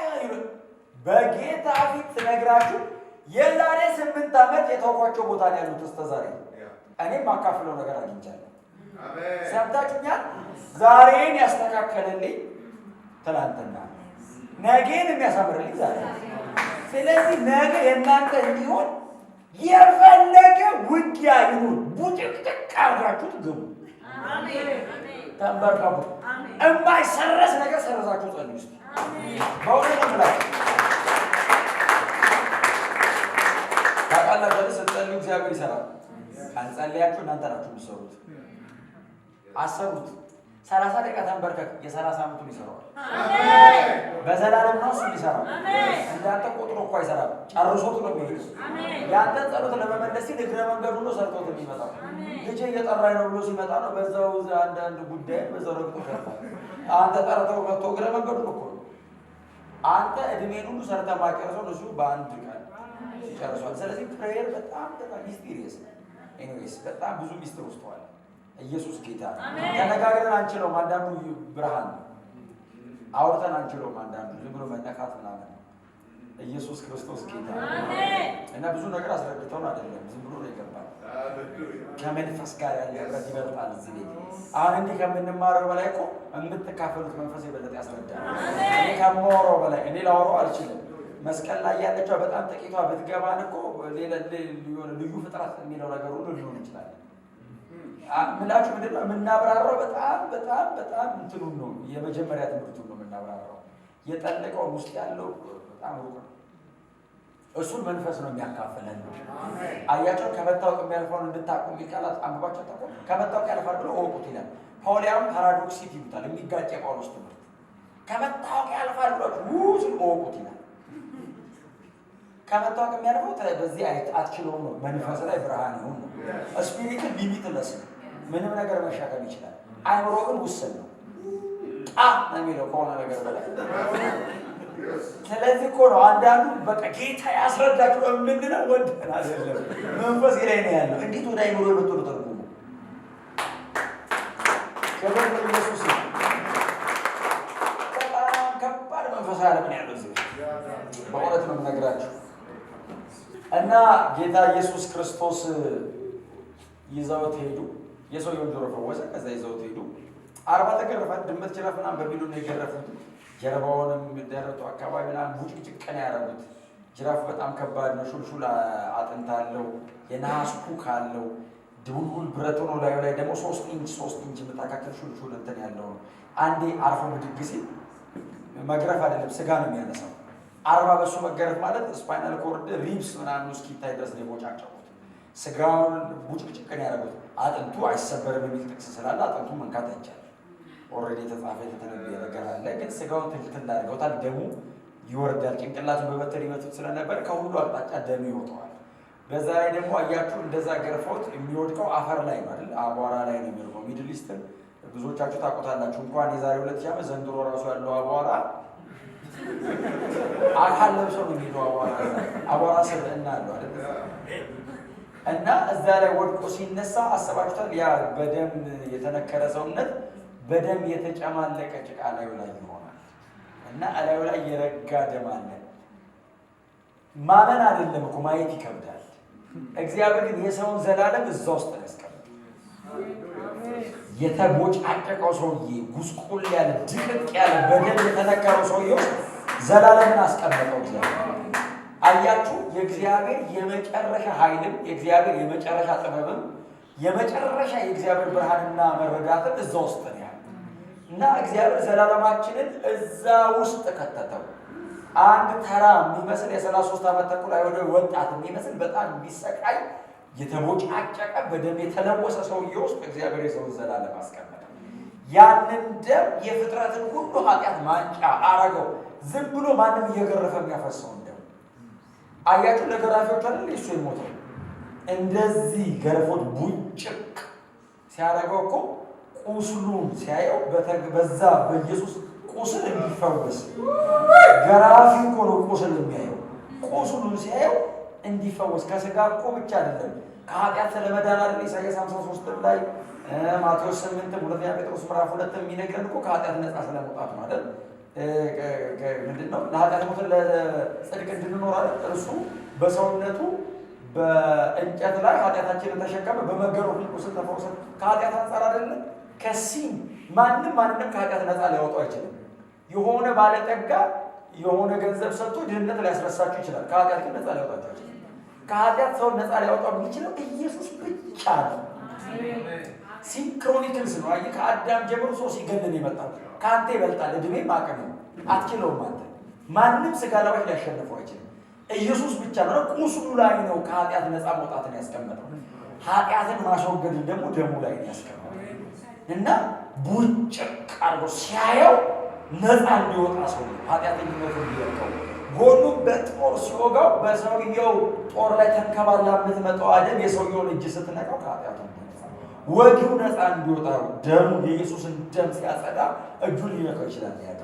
በጌታ ፊት ስነግራችሁ የዛሬ 8 ዓመት የተውኳቸው ቦታ ላይ ያሉት እስከ ዛሬ እኔም ማካፍለው ነገር አግኝቻለሁ። ሰምታችሁኛል። ዛሬን ያስተካከለልኝ ትናንትና፣ ነገን የሚያሳምርልኝ ዛሬ። ስለዚህ ነገ የእናንተ እንዲሆን የፈለገ ውጊያ ይሁን ቡጭቅጭቅ አድርጋችሁ ግቡ። ተንበርከኩ። የማይሰረዝ ነገር ሰረዛችሁ ጸልዩ ውስጥ በእውነት ነው ብላችሁ ታውቃላችሁ። ስትጸልዩ እግዚአብሔር ይሰራል። ካልጸለያችሁ እናንተ ናችሁ የምትሰሩት። አሰሩት። 30 ደቂቃ ተንበርከክ፣ የ30 ዓመቱን ይሰራዋል። በዘላለም ነው እሱ ይሰራል። እንዳንተ ቆጥሮ እኮ አይሰራም። ጨርሶት ነው የሚሄድ። ያንተ ጸሎት ለመመለስ ሲል እግረ መንገዱ ነው ሰርቶት የሚመጣው። ልጄ እየጠራኝ ነው ብሎ ሲመጣ ነው በዛው አንዳንድ ጉዳይ በዛው ረግጦ ይፈታል። አንተ ጠርተው መጥቶ እግረ መንገዱ እኮ አንተ እድሜን ሁሉ ሰርተ ማጨርሰው እሱ በአንድ ቀን ይጨርሷል። ስለዚህ ፕሬየር በጣም ሚስጢሪየስ ነው። ኤኒዌይስ በጣም ብዙ ሚስጥር ውስጥ ዋለ። ኢየሱስ ጌታ ነው። ተነጋግረን አንችለውም። አንዳንዱ ብርሃን ነው። አውርተን አንችለውም። አንዳንዱ ዝም ብሎ መነካት ምናምን ነው። ኢየሱስ ክርስቶስ ጌታ ነው። እና ብዙ ነገር አስረድተውን አይደለም፣ ዝም ብሎ ነው የገባል። ከመንፈስ ጋር ያለ ህብረት ይበልጣል። እዚህ ቤት አሁን እንዲህ ከምንማረው በላይ እኮ የምትካፈሉት መንፈስ የበለጠ ያስረዳል። እኔ ከማወራው በላይ እኔ ላወራው አልችልም። መስቀል ላይ ያለችው በጣም ጥቂቷ ብትገባን እኮ ልዩ ፍጥረት የሚለው ነገር ሁሉ ሊሆን ይችላል። ምላችሁ ምንድን ነው የምናብራራው? በጣም እንትኑን ነው የመጀመሪያ ትምህርቱን ነው የምናብራራው። የጠለቀውን ውስጥ ያለው በጣም ሩቅ ነው። እሱን መንፈስ ነው የሚያካፍለን ነው። አያቸው ከመታወቅ የሚያልፈውን እንድታቁ የሚቃላት አንግባቸው ታቁ ከመታወቅ ያልፋል ብሎ እወቁት ይላል። ፓውሊያም ፓራዶክሲት ይሉታል። የሚጋጭ የጳውሎስ ትምህርት ከመታወቅ ያልፋል ብሎ ውስን እወቁት ይላል። ከመታወቅ የሚያልፈው በዚህ አትችለውም ነው። መንፈስ ላይ ብርሃን ይሁን ነው። ስፒሪትን ሊሚትለስ ነው። ምንም ነገር መሻገር ይችላል። አይምሮ ግን ውስን ነው። ነው የሚለው ከሆነ ነገር በላይ። ስለዚህ እኮ ነው አንዳንዱ በቃ ጌታ ያስረዳችሁ ምንድነው ወደን አይደለም መንፈስ ላይ ነው ያለው። እንዴት ወደ አይምሮ የመጥቶ ተርጉሙ ከበረ ኢየሱስ በጣም ከባድ መንፈስ ዓለም ነው ያለው እዚህ በእውነት ነው የምነግራችሁ። እና ጌታ ኢየሱስ ክርስቶስ ይዘውት ሄዱ። የሰውየውን ጆሮ ፈወሰ። ከዛ ይዘውት ሄዱ። 40 ተገረፈ። ድመት ጅራፍና በሚሉ ነው የገረፉት። ጀርባውንም ደረቱ አካባቢ ምናምን ቡጭቅጭቅ ነው ያደረጉት። ጅራፍ በጣም ከባድ ነው። ሹልሹል አጥንት አለው። የነሐስ ኩክ አለው። ድቡልቡል ብረት ሆኖ ላዩ ላይ ደግሞ 3 ኢንች የምታካክል ሹልሹል እንትን ያለው ነው። አንዴ አርፎ ብድግ ሲል መግረፍ አይደለም ስጋ ነው የሚያነሳው። 40 በሱ መገረፍ ማለት ስፓይናል ኮርድ ሪብስ ምናምን እስኪታይ ድረስ ነው የቦጫጨቁት። ስጋውን ቡጭቅጭቅ ነው ያደረጉት። አጥንቱ አይሰበርም የሚል ጥቅስ ስላለ አጥንቱ መንካት አይቻልም። ኦልሬዲ የተጻፈ የተተነበየ ነገር አለ። ግን ስጋውን ትልትል አድርገውታል። ደሙ ይወርዳል። ጭንቅላቱን በበትር ይመቱት ስለነበር ከሁሉ አቅጣጫ ደሙ ይወጣዋል። በዛ ላይ ደግሞ አያችሁ እንደዛ ገርፈውት የሚወድቀው አፈር ላይ ነው አይደል? አቧራ ላይ ነው የሚወድቀው። ሚድል ኢስትን ብዙዎቻችሁ ታውቁታላችሁ። እንኳን የዛሬ 2000 ዓመት ዘንድሮ ራሱ ያለው አቧራ አካል ለብሶ ነው የሚለው አቧራ ስብዕና አለው አይደል? እና እዛ ላይ ወድቆ ሲነሳ አሰባችሁታል? ያ በደም የተነከረ ሰውነት በደም የተጨማለቀ ጭቃ ላዩ ላይ ይሆናል እና ላዩ ላይ የረጋ ደም አለ። ማመን አይደለም እኮ ማየት ይከብዳል። እግዚአብሔር ግን የሰውን ዘላለም እዛ ውስጥ ነው ያስቀመጠው። የተቦጫጨቀው ሰውዬ ጉስቁል ያለ ድቅቅ ያለ በደም የተነከረው ሰውዬ ዘላለምን አስቀመጠው እግዚአብሔር። አያችሁ የእግዚአብሔር የመጨረሻ ኃይልም የእግዚአብሔር የመጨረሻ ጥበብም የመጨረሻ የእግዚአብሔር ብርሃንና መረዳትም እዛ ውስጥ ነው ያለው እና እግዚአብሔር ዘላለማችንን እዛ ውስጥ ከተተው። አንድ ተራ የሚመስል የ33 ዓመት ተኩል አይወደ ወጣት የሚመስል በጣም የሚሰቃይ የተቦጫጨቀ በደም የተለወሰ ሰውዬ ውስጥ እግዚአብሔር የሰውን ዘላለም አስቀመጠ። ያንን ደም የፍጥረትን ሁሉ ኃጢአት ማንጫ አረገው። ዝም ብሎ ማንም እየገረፈ የሚያፈሰው ደም አያችሁ። ለገራፊዎች አይደል እሱ የሞተው እንደዚህ ገርፎት ቡጭቅ ሲያደርገው እኮ ቁስሉን ሲያየው በዛ በኢየሱስ ቁስል እንዲፈወስ ገራፊው እኮ ነው ቁስል የሚያየው። ቁስሉን ሲያየው እንዲፈወስ ከስጋ እኮ ብቻ አይደለም ከኃጢአት ስለመዳን አይደል? ኢሳይያስ 53 ላይ ማቴዎስ 8 ሁለተኛ ጴጥሮስ ምዕራፍ 2 የሚነግረን እኮ ከኃጢአት ነፃ ስለመውጣት ነው አይደል? ምንድነው ለኃጢአት ሞት ለጽድቅ እንድንኖር አይደል? እርሱ በሰውነቱ በእንጨት ላይ ኃጢአታችንን ተሸከመ፣ በመገረፉ ቁስል ተፈወሰ። ከኃጢአት አንጻር አይደለም ከሲን ማንም ከኃጢአት ነፃ ሊያወጣው አይችልም። የሆነ ባለጠጋ የሆነ ገንዘብ ሰጥቶ ድህነት ሊያስረሳችሁ ይችላል። ከኃጢአት ግን ነፃ ሊያወጣችሁ ይችላል። ከኃጢአት ሰው ነፃ ሊያወጣው የሚችለው ኢየሱስ ብቻ ነው። ሲንክሮኒክልስ ነው። አየህ ከአዳም ጀምሮ ሰው ሲገድል የመጣው ከአንተ ይበልጣል። እድሜም አቅም ነው። አትችለውም አንተ። ማንም ስጋ ለባሽ ሊያሸንፈው አይችልም። ኢየሱስ ብቻ ነው። ቁስሉ ላይ ነው ከኃጢአት ነፃ መውጣትን ያስቀመጠው። ኃጢአትን ማስወገድን ደግሞ ደሙ ላይ ያስቀመጠው እና ቡጭቅ አድርጎ ሲያየው ነፃ እንዲወጣ ሰው ኃጢአተኝነቱ እንዲወጣው ጎኑን በጦር ሲወጋው በሰውየው ጦር ላይ ተንከባላ የምትመጣው አደም የሰውየውን እጅ ስትነካው ከኃጢአቱ ወዲሁ ነፃ እንዲወጣ ደሙ የኢየሱስን ደም ሲያጸዳ እጁን ሊነካው ይችላል። ያደ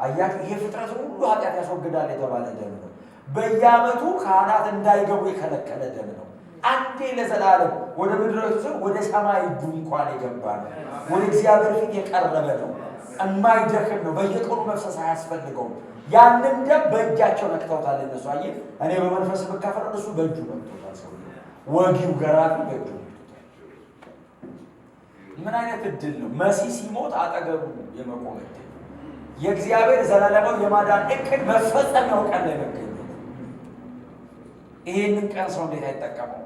አያችሁ ይሄ ፍጥረት ሁሉ ኃጢአት ያስወግዳል የተባለ ደም ነው። በየዓመቱ ካህናት እንዳይገቡ የከለከለ ደም ነው። አንዴ ለዘላለም ወደ ምድራዊቱ ሰው ወደ ሰማይ ድንኳን የገባ ነው። ወደ እግዚአብሔር ፊት የቀረበ ነው። የማይደክም ነው። በየቀኑ መፍሰስ አያስፈልገውም። ያንን ደም በእጃቸው ነክተውታል እነሱ። አየህ፣ እኔ በመንፈስ ብካፈል እነሱ በእጁ ነክተውታል። ሰው ወጊው ገራፊ በእጁ ነክተውታል። ምን አይነት እድል ነው! መሲህ ሲሞት አጠገቡ የመቆም እድል። የእግዚአብሔር ዘላለማዊ የማዳን እቅድ መፈጸሚያው ቀን ላይ መገኘት። ይሄንን ቀን ሰው እንዴት አይጠቀመው?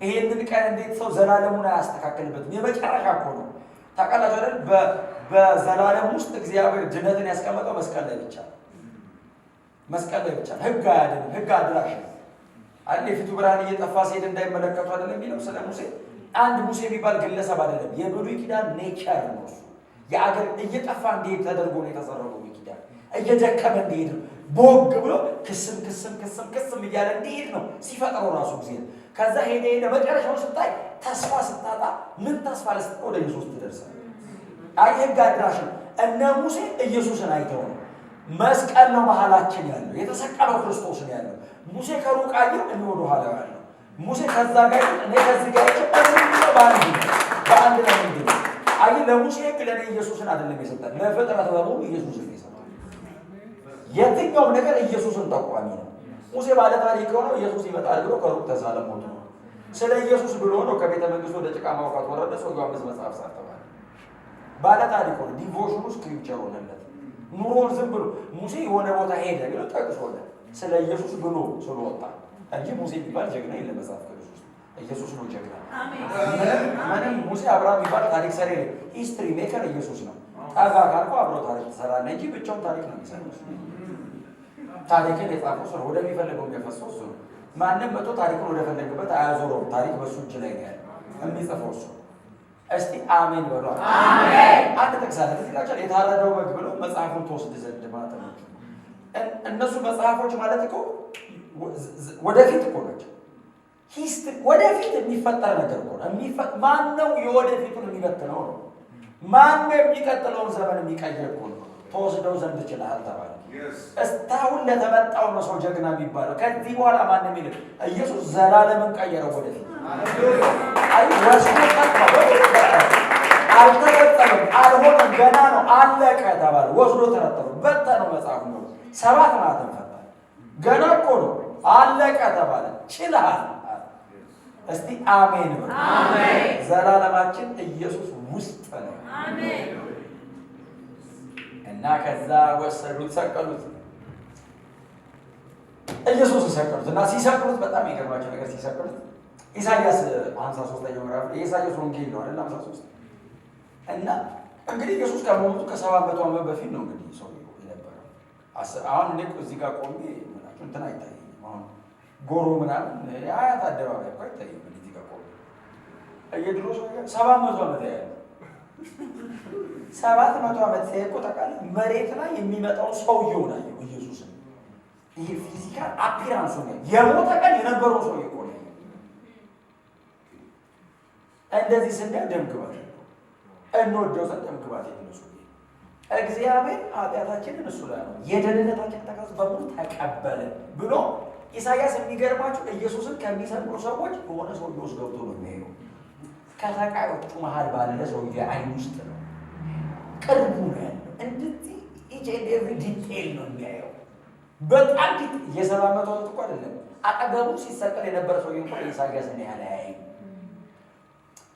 ይሄንን ቀን እንዴት ሰው ዘላለሙን አያስተካክልበትም? የመጨረሻ እኮ ነው። ታውቃላችሁ አይደል? በዘላለም ውስጥ እግዚአብሔር ድነትን ያስቀመጠው መስቀል ላይ ብቻ ነው። መስቀል ላይ ብቻ ነው። ሕግ አያድንም። ሕግ አድራሽ ነው አይደል? የፊቱ ብርሃን እየጠፋ ሲሄድ እንዳይመለከቱ አይደለም የሚለው ስለ ሙሴ። አንድ ሙሴ የሚባል ግለሰብ አይደለም። የብሉይ ኪዳን ኔቸር ነው እሱ። የአገር እየጠፋ እንዲሄድ ተደርጎ ነው የተሰራው። ብሉይ ኪዳን እየደከመ እንዲሄድ ነው። ቦግ ብሎ ክስም እያለ እንዲሄድ ነው ሲፈጥረው ራሱ ጊዜ። ከዛ ሄደ መጨረሻው ስታይ ተስፋ ስታጣ ምን ተስፋ ለስጥ ወደ ኢየሱስ ትደርሳለህ። አይ ሕግ አድራሽ ነው። እነ ሙሴ ኢየሱስን አይተው ነው። መስቀል ነው መሀላችን ያለው፣ የተሰቀለው ክርስቶስ ነው ያለው። ሙሴ ከሩቅ አየው፣ እኔ ወደ ኋላ ያለው። ሙሴ ከዛ ጋር እኔ ከዚህ ጋር በአንድ ነው እንዴ። አይ ለሙሴ ሕግ ለኔ ኢየሱስን አይደለም የሰጠን፣ ለፍጥረት በሙሉ ኢየሱስን የሰጠን። የትኛውም ነገር ኢየሱስን ጠቋሚ ነው። ሙሴ ባለ ታሪክ ሆኖ ኢየሱስ ይመጣል ብሎ ከሩቅ ተሳለሞት ነው። ስለ ኢየሱስ ብሎ ነው ከቤተ መንግስት ወደ ጭቃ ማውቃት ወረደ። ሰውየው 5 መጽሐፍ ሳተባለ ባለ ታሪክ ሆኖ ዲቮሽኑ ስክሪፕቸር ሆነለት። ኑሮን ዝም ብሎ ሙሴ የሆነ ቦታ ሄደ ብሎ ጠቅሶለት ስለ ኢየሱስ ብሎ ስለወጣ እንጂ ሙሴ የሚባል ጀግና የለም መጽሐፍ ቅዱስ ውስጥ። ኢየሱስ ነው ጀግና። ምንም ሙሴ አብርሃም የሚባል ታሪክ ሰሪ ነው። ሂስትሪ ሜከር ኢየሱስ ነው። ጠጋ ካልኩ አብሮ ታሪክ ትሰራለህ እንጂ ብቻውን ታሪክ ነው የሚሰራው። ታሪክን የጻፈው ሰው ወደሚፈልገው የሚያፈሰው እሱ ነው። ማንም መጥቶ ታሪክን ወደፈለግበት አያዞረውም። ታሪክ በሱ እጅ ላይ ነው ያለው፣ የሚጽፈው እሱ። እስቲ አሜን በሉ። አሜን። አንድ ጥቅስ አለ እዚህ ጋር የታረደው በግ ብሎ መጽሐፉን ተወስድ ዘንድ ማለት ነው። እነሱ መጽሐፎች ማለት እኮ ወደፊት እኮ ናቸው። ሂስትሪ ወደፊት የሚፈጠር ነገር እኮ ነው። ማን ነው የወደፊቱን የሚበትነው ነው? ማን ነው የሚቀጥለውን ዘመን የሚቀይር እኮ ነው። ተወስደው ዘንድ ይችላል ተባለ። እስካሁን ለተመጣው ነው ሰው ጀግና የሚባለው። ከዚህ በኋላ ማንም ይልቅ ኢየሱስ ዘላለምን ቀየረው ወደፊት። አይ ወስዶ አልተፈጸመም፣ አልሆነም፣ ገና ነው፣ አለቀ ተባለ። ወስዶ ተረተረው፣ በተነው መጽሐፍ ነው። 7 ማተም ፈታ። ገና እኮ ነው፣ አለቀ ተባለ። ችልሃል። እስቲ አሜን በሉ። አሜን። ዘላለማችን ኢየሱስ ውስጥ ነው። አሜን። እና ከዛ ወሰዱት፣ ሰቀሉት። ኢየሱስን ሰቀሉት። እና ሲሰቅሉት በጣም የገርማቸው ነገር ሲሰቅሉት ኢሳይያስ 53ኛው ምዕራፍ የኢሳይያስ ወንጌል ነው አይደል? 53 እና እንግዲህ ኢየሱስ ከሞቱ ከ700 ዓመት በፊት ነው እንግዲህ ሰው የነበረው። አሁን እኔ እዚህ ጋር ቆሜ ምናምን እንትን አይታየኝም። አሁን ጎሮ ምናምን አያት አደባባይ እኮ አይታየኝም። እዚህ ጋር ቆሜ የድሮ ሰው 700 ዓመት ያለ 700 ዓመት ሲያቆ ተቃለ መሬት ላይ የሚመጣው ሰውየው ነው ኢየሱስ። ይሄ ፊዚካል አፒራንሱ ነው። የሞተ ቀን የነበረው ሰውየው ነው። እንደዚህ ስንል ደም ግባት እንወደው ዘንድ ደም ግባት የሚነሱ እግዚአብሔር ኃጢአታችንን እሱ ላይ ነው የደህንነታችን ተካስ በሙሉ ተቀበለ ብሎ ኢሳይያስ የሚገርማችሁ ኢየሱስን ከሚሰቅሉ ሰዎች የሆነ ሰው ውስጥ ገብቶ ነው የሚሄደው። ከተቃዮቹ መሃል ባለ ሰውዬ አይን ውስጥ ነው፣ ቅርቡ ነው ያለው። እንደዚህ ኢች ኤንድ ኤቭሪ ዲቴይል ነው የሚያየው። በጣም የ700 ዓመት እኮ አይደለም። አጠገቡ ሲሰቀል የነበረ ሰውዬ እንኳን ኢሳይያስ ነው ያለ ያይ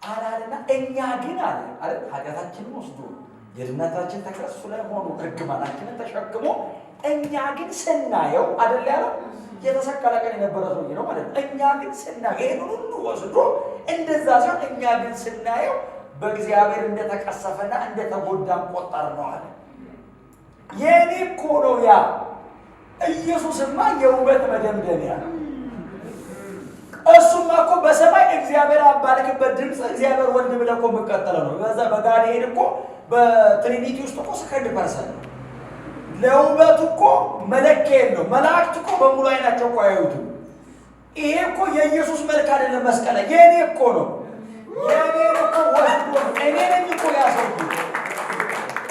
አላልና እኛ ግን አለ ኃጢአታችንን ወስዶ የድነታችን ተከሱ ላይ ሆኖ እርግማናችንን ተሸክሞ እኛ ግን ስናየው አይደል ያለው የተሰቀለ ቀን የነበረ ሰውዬ ነው ማለት ነው። እኛ ግን ስናየው ይሄን ሁሉ ወስዶ እንደዛ ሲሆን እኛ ግን ስናየው በእግዚአብሔር እንደተቀሰፈና እንደተጎዳን ቆጠር ነው አለ። የኔ እኮ ነው ያ ኢየሱስማ የውበት መደምደሚያ ነው። እሱማ እኮ በሰማይ እግዚአብሔር አባልክበት ድምፅ እግዚአብሔር ወልድ ብለህ እኮ የምትቀጥለው ነው። በዛ በጋኔን እኮ በትሪኒቲ ውስጥ እኮ ሰከንድ ፐርሰን ነው። ለውበቱ እኮ መለኪያ የለው። መላእክት እኮ በሙሉ አይናቸው እኮ አያዩትም። ይሄ እኮ የኢየሱስ መልክ አይደለም። መስቀል የኔ እኮ ነው። የኔ እኮ ወስዶ እኔ ነኝ እኮ ያሰው።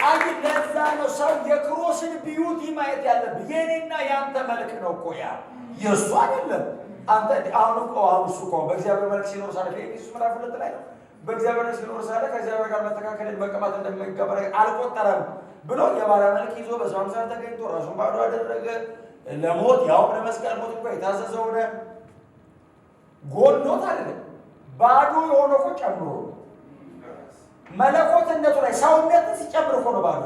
አይ ለዛ ነው ሰው የክሮስን ቢዩቲ ማየት ማየት ያለብህ የኔና ያንተ መልክ ነው እኮ ያ የእሱ አይደለም። አንተ አሁን እሱ እኮ በእግዚአብሔር መልክ ሲኖር ሳለ ኢየሱስ ምዕራፍ 2 ላይ ነው። በእግዚአብሔር መልክ ሲኖር ሳለ ከእግዚአብሔር ጋር መተካከልን መቀማት እንደማይገባ አልቆጠረም ብሎ የባሪያ መልክ ይዞ በሰው አምሳል ተገኝቶ ራሱን ባዶ አደረገ። ለሞት ያው ለመስቀል ሞት እኮ የታዘዘ ሆነ። ጎሎት አይደለም ባዶ የሆነ እኮ ጨምሮ መለኮትነቱ ላይ ሰውነትን ሲጨምር እኮ ነው ባዶ።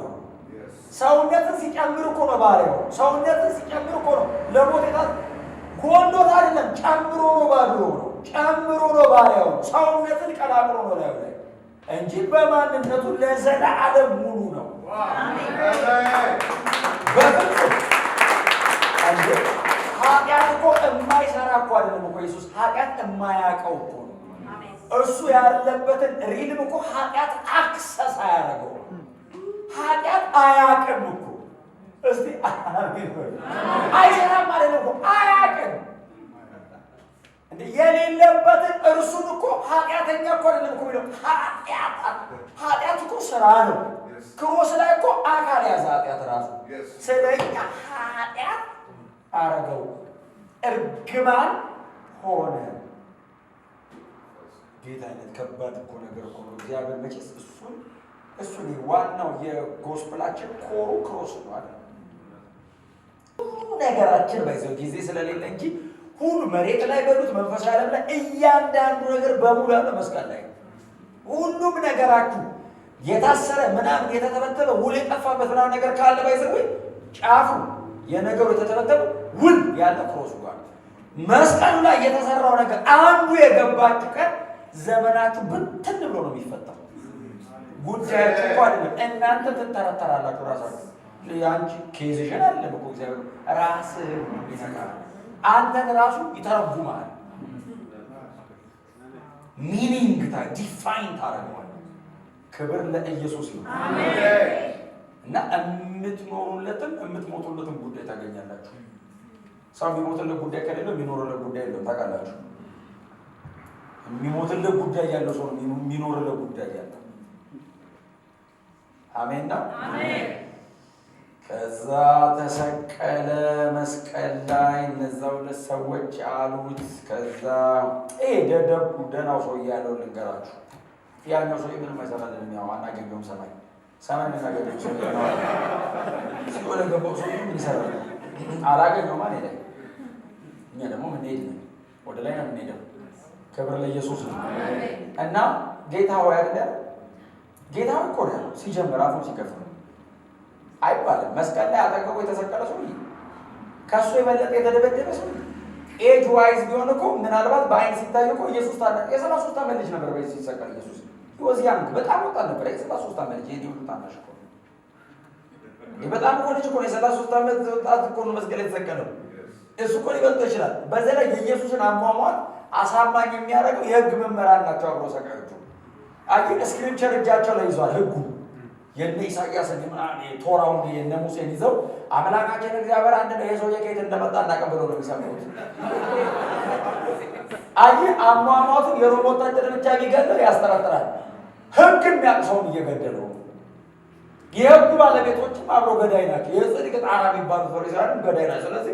ሰውነትን ሲጨምር እኮ ነው ባሪያው። ሰውነትን ሲጨምር እኮ ነው ለሞት የታዘዘ። ጎሎት አይደለም ጨምሮ ነው ባዶ ነው። ጨምሮ ነው ባሪያው። ሰውነትን ቀላቅሎ ነው ላይ እንጂ በማንነቱ ለዘላለም ሙሉ ነው። በፍጹም አንዴ ኃጢአት እኮ የማይሰራ እኮ አይደለም እኮ ኢየሱስ ኃጢአት የማያውቀው እኮ ነው። እሱ ያለበትን ሪልም እኮ ኃጢአት አክሰስ አያደርገው። ኃጢአት አያውቅም እኮ እስቲ አሜን ወይ አይሰራም ማለት ነው እኮ አያውቅም። እንዴ የሌለበትን እርሱን እኮ ኃጢአተኛ እኮ አይደለም እኮ የሚለው ኃጢአት እኮ ስራ ነው። ክሮስ ላይ እኮ አካል ያዘ ኃጢአት ራሱ ስለኛ ኃጢአት አረገው እርግማን ሆነ። ጌታ አይነት ከባድ እኮ ነገር እኮ ነው። እግዚአብሔር መቼስ እሱን ዋናው የጎስፕላችን ኮሩ ክሮስ ነው አይደል? ነገራችን ባይዘው ጊዜ ስለሌለ እንጂ ሁሉ መሬት ላይ በሉት መንፈሳዊ ዓለም ላይ እያንዳንዱ ነገር በሙሉ ያለው መስቀል ላይ ሁሉም ነገራችሁ የታሰረ ምናምን የተተበተበ ውል የጠፋበት ምናምን ነገር ካለ ባይዘው ጫፉ የነገሩ የተተበተበ ውል ያለ ክሮስ ጋር መስቀሉ ላይ የተሰራው ነገር አንዱ የገባችሁ ቀን ዘመናችሁ ብትን ብሎ ነው የሚፈታው። ጉዳያችሁ እኮ አይደለም እናንተ ትተረተራላችሁ ራሳችሁ። ያንቺ ኬዝሽን አይደለም እኮ እግዚአብሔር ራስህ ይነካል። አንተን ራሱ ይተረጉማል። ሚኒንግ ዲፋይን ታደርገዋል። ክብር ለኢየሱስ ይሁን። አሜን። እና የምትኖሩለትም የምትሞቱለትም ጉዳይ ታገኛላችሁ። ሰው የሚሞትለት ጉዳይ ከሌለው የሚኖርለት ጉዳይ የለም። ታውቃላችሁ፣ የሚሞትለት ጉዳይ ያለው ሰው የሚኖርለት ጉዳይ ያለው። አሜን ነው። አሜን። ከዛ ተሰቀለ መስቀል ላይ እነዛ ሁለት ሰዎች አሉት። ከዛ ደደቡ ደህናው ሰው ያለው ልንገራችሁ፣ ያኛው ሰው ምንም አይሰራልንም። ያው አናገኘውም ሰማይ የምናገኘው ሰው ሲወለ ገባው ሰው ምን ይሰራል? አላገኘው ማለት ላይ እኛ ደግሞ ምንሄድ ነው ወደ ላይ ነው የምንሄደው። ክብር ለኢየሱስ ነው። እና ጌታ ሆይ አይደል? ጌታ እኮ ነው ሲጀምር አፉን ሲከፍት አይባልም። መስቀል ላይ አጠገቡ የተሰቀለ ሰው ከሱ የበለጠ የተደበደበ ሰው ኤጅ ዋይዝ ቢሆን እኮ ምናልባት በአይን ሲታይ እኮ ኢየሱስ የ33 ዓመት ልጅ ነበር። በዚህ ሲሰቀል ኢየሱስ ይወዚያን በጣም ወጣት ነበር። የ33 ዓመት ልጅ ይሄ ታናሽ እኮ በጣም እኮ ልጅ እኮ ነው። የ33 ዓመት ወጣት እኮ ነው መስቀል የተሰቀለው። እሱ እኮ ሊበልጠው ይችላል። በዛ ላይ የኢየሱስን አሟሟት አሳማኝ የሚያደርገው የህግ መምህራን ናቸው። አብሮ ሰቃዮቹ አይ ስክሪፕቸር እጃቸው ላይ ይዟል ህጉ የነ ኢሳይያስን ቶራውን የነ ሙሴን ይዘው አምላካችን እግዚአብሔር አንድ ነው የሰውዬ ከየት እንደመጣ እናቀብለው ነው የሚሰሙት። አይ አሟሟቱ የሮም ወታደር ብቻ ቢገድለው ያስጠረጥራል። ህግ የሚያቅሰውን እየገደለው የህጉ ባለቤቶችም አብሮ ገዳይ ናቸው። የጽድቅ ጣራ የሚባሉት ፈሪሳውያን ገዳይ ናቸው። ስለዚህ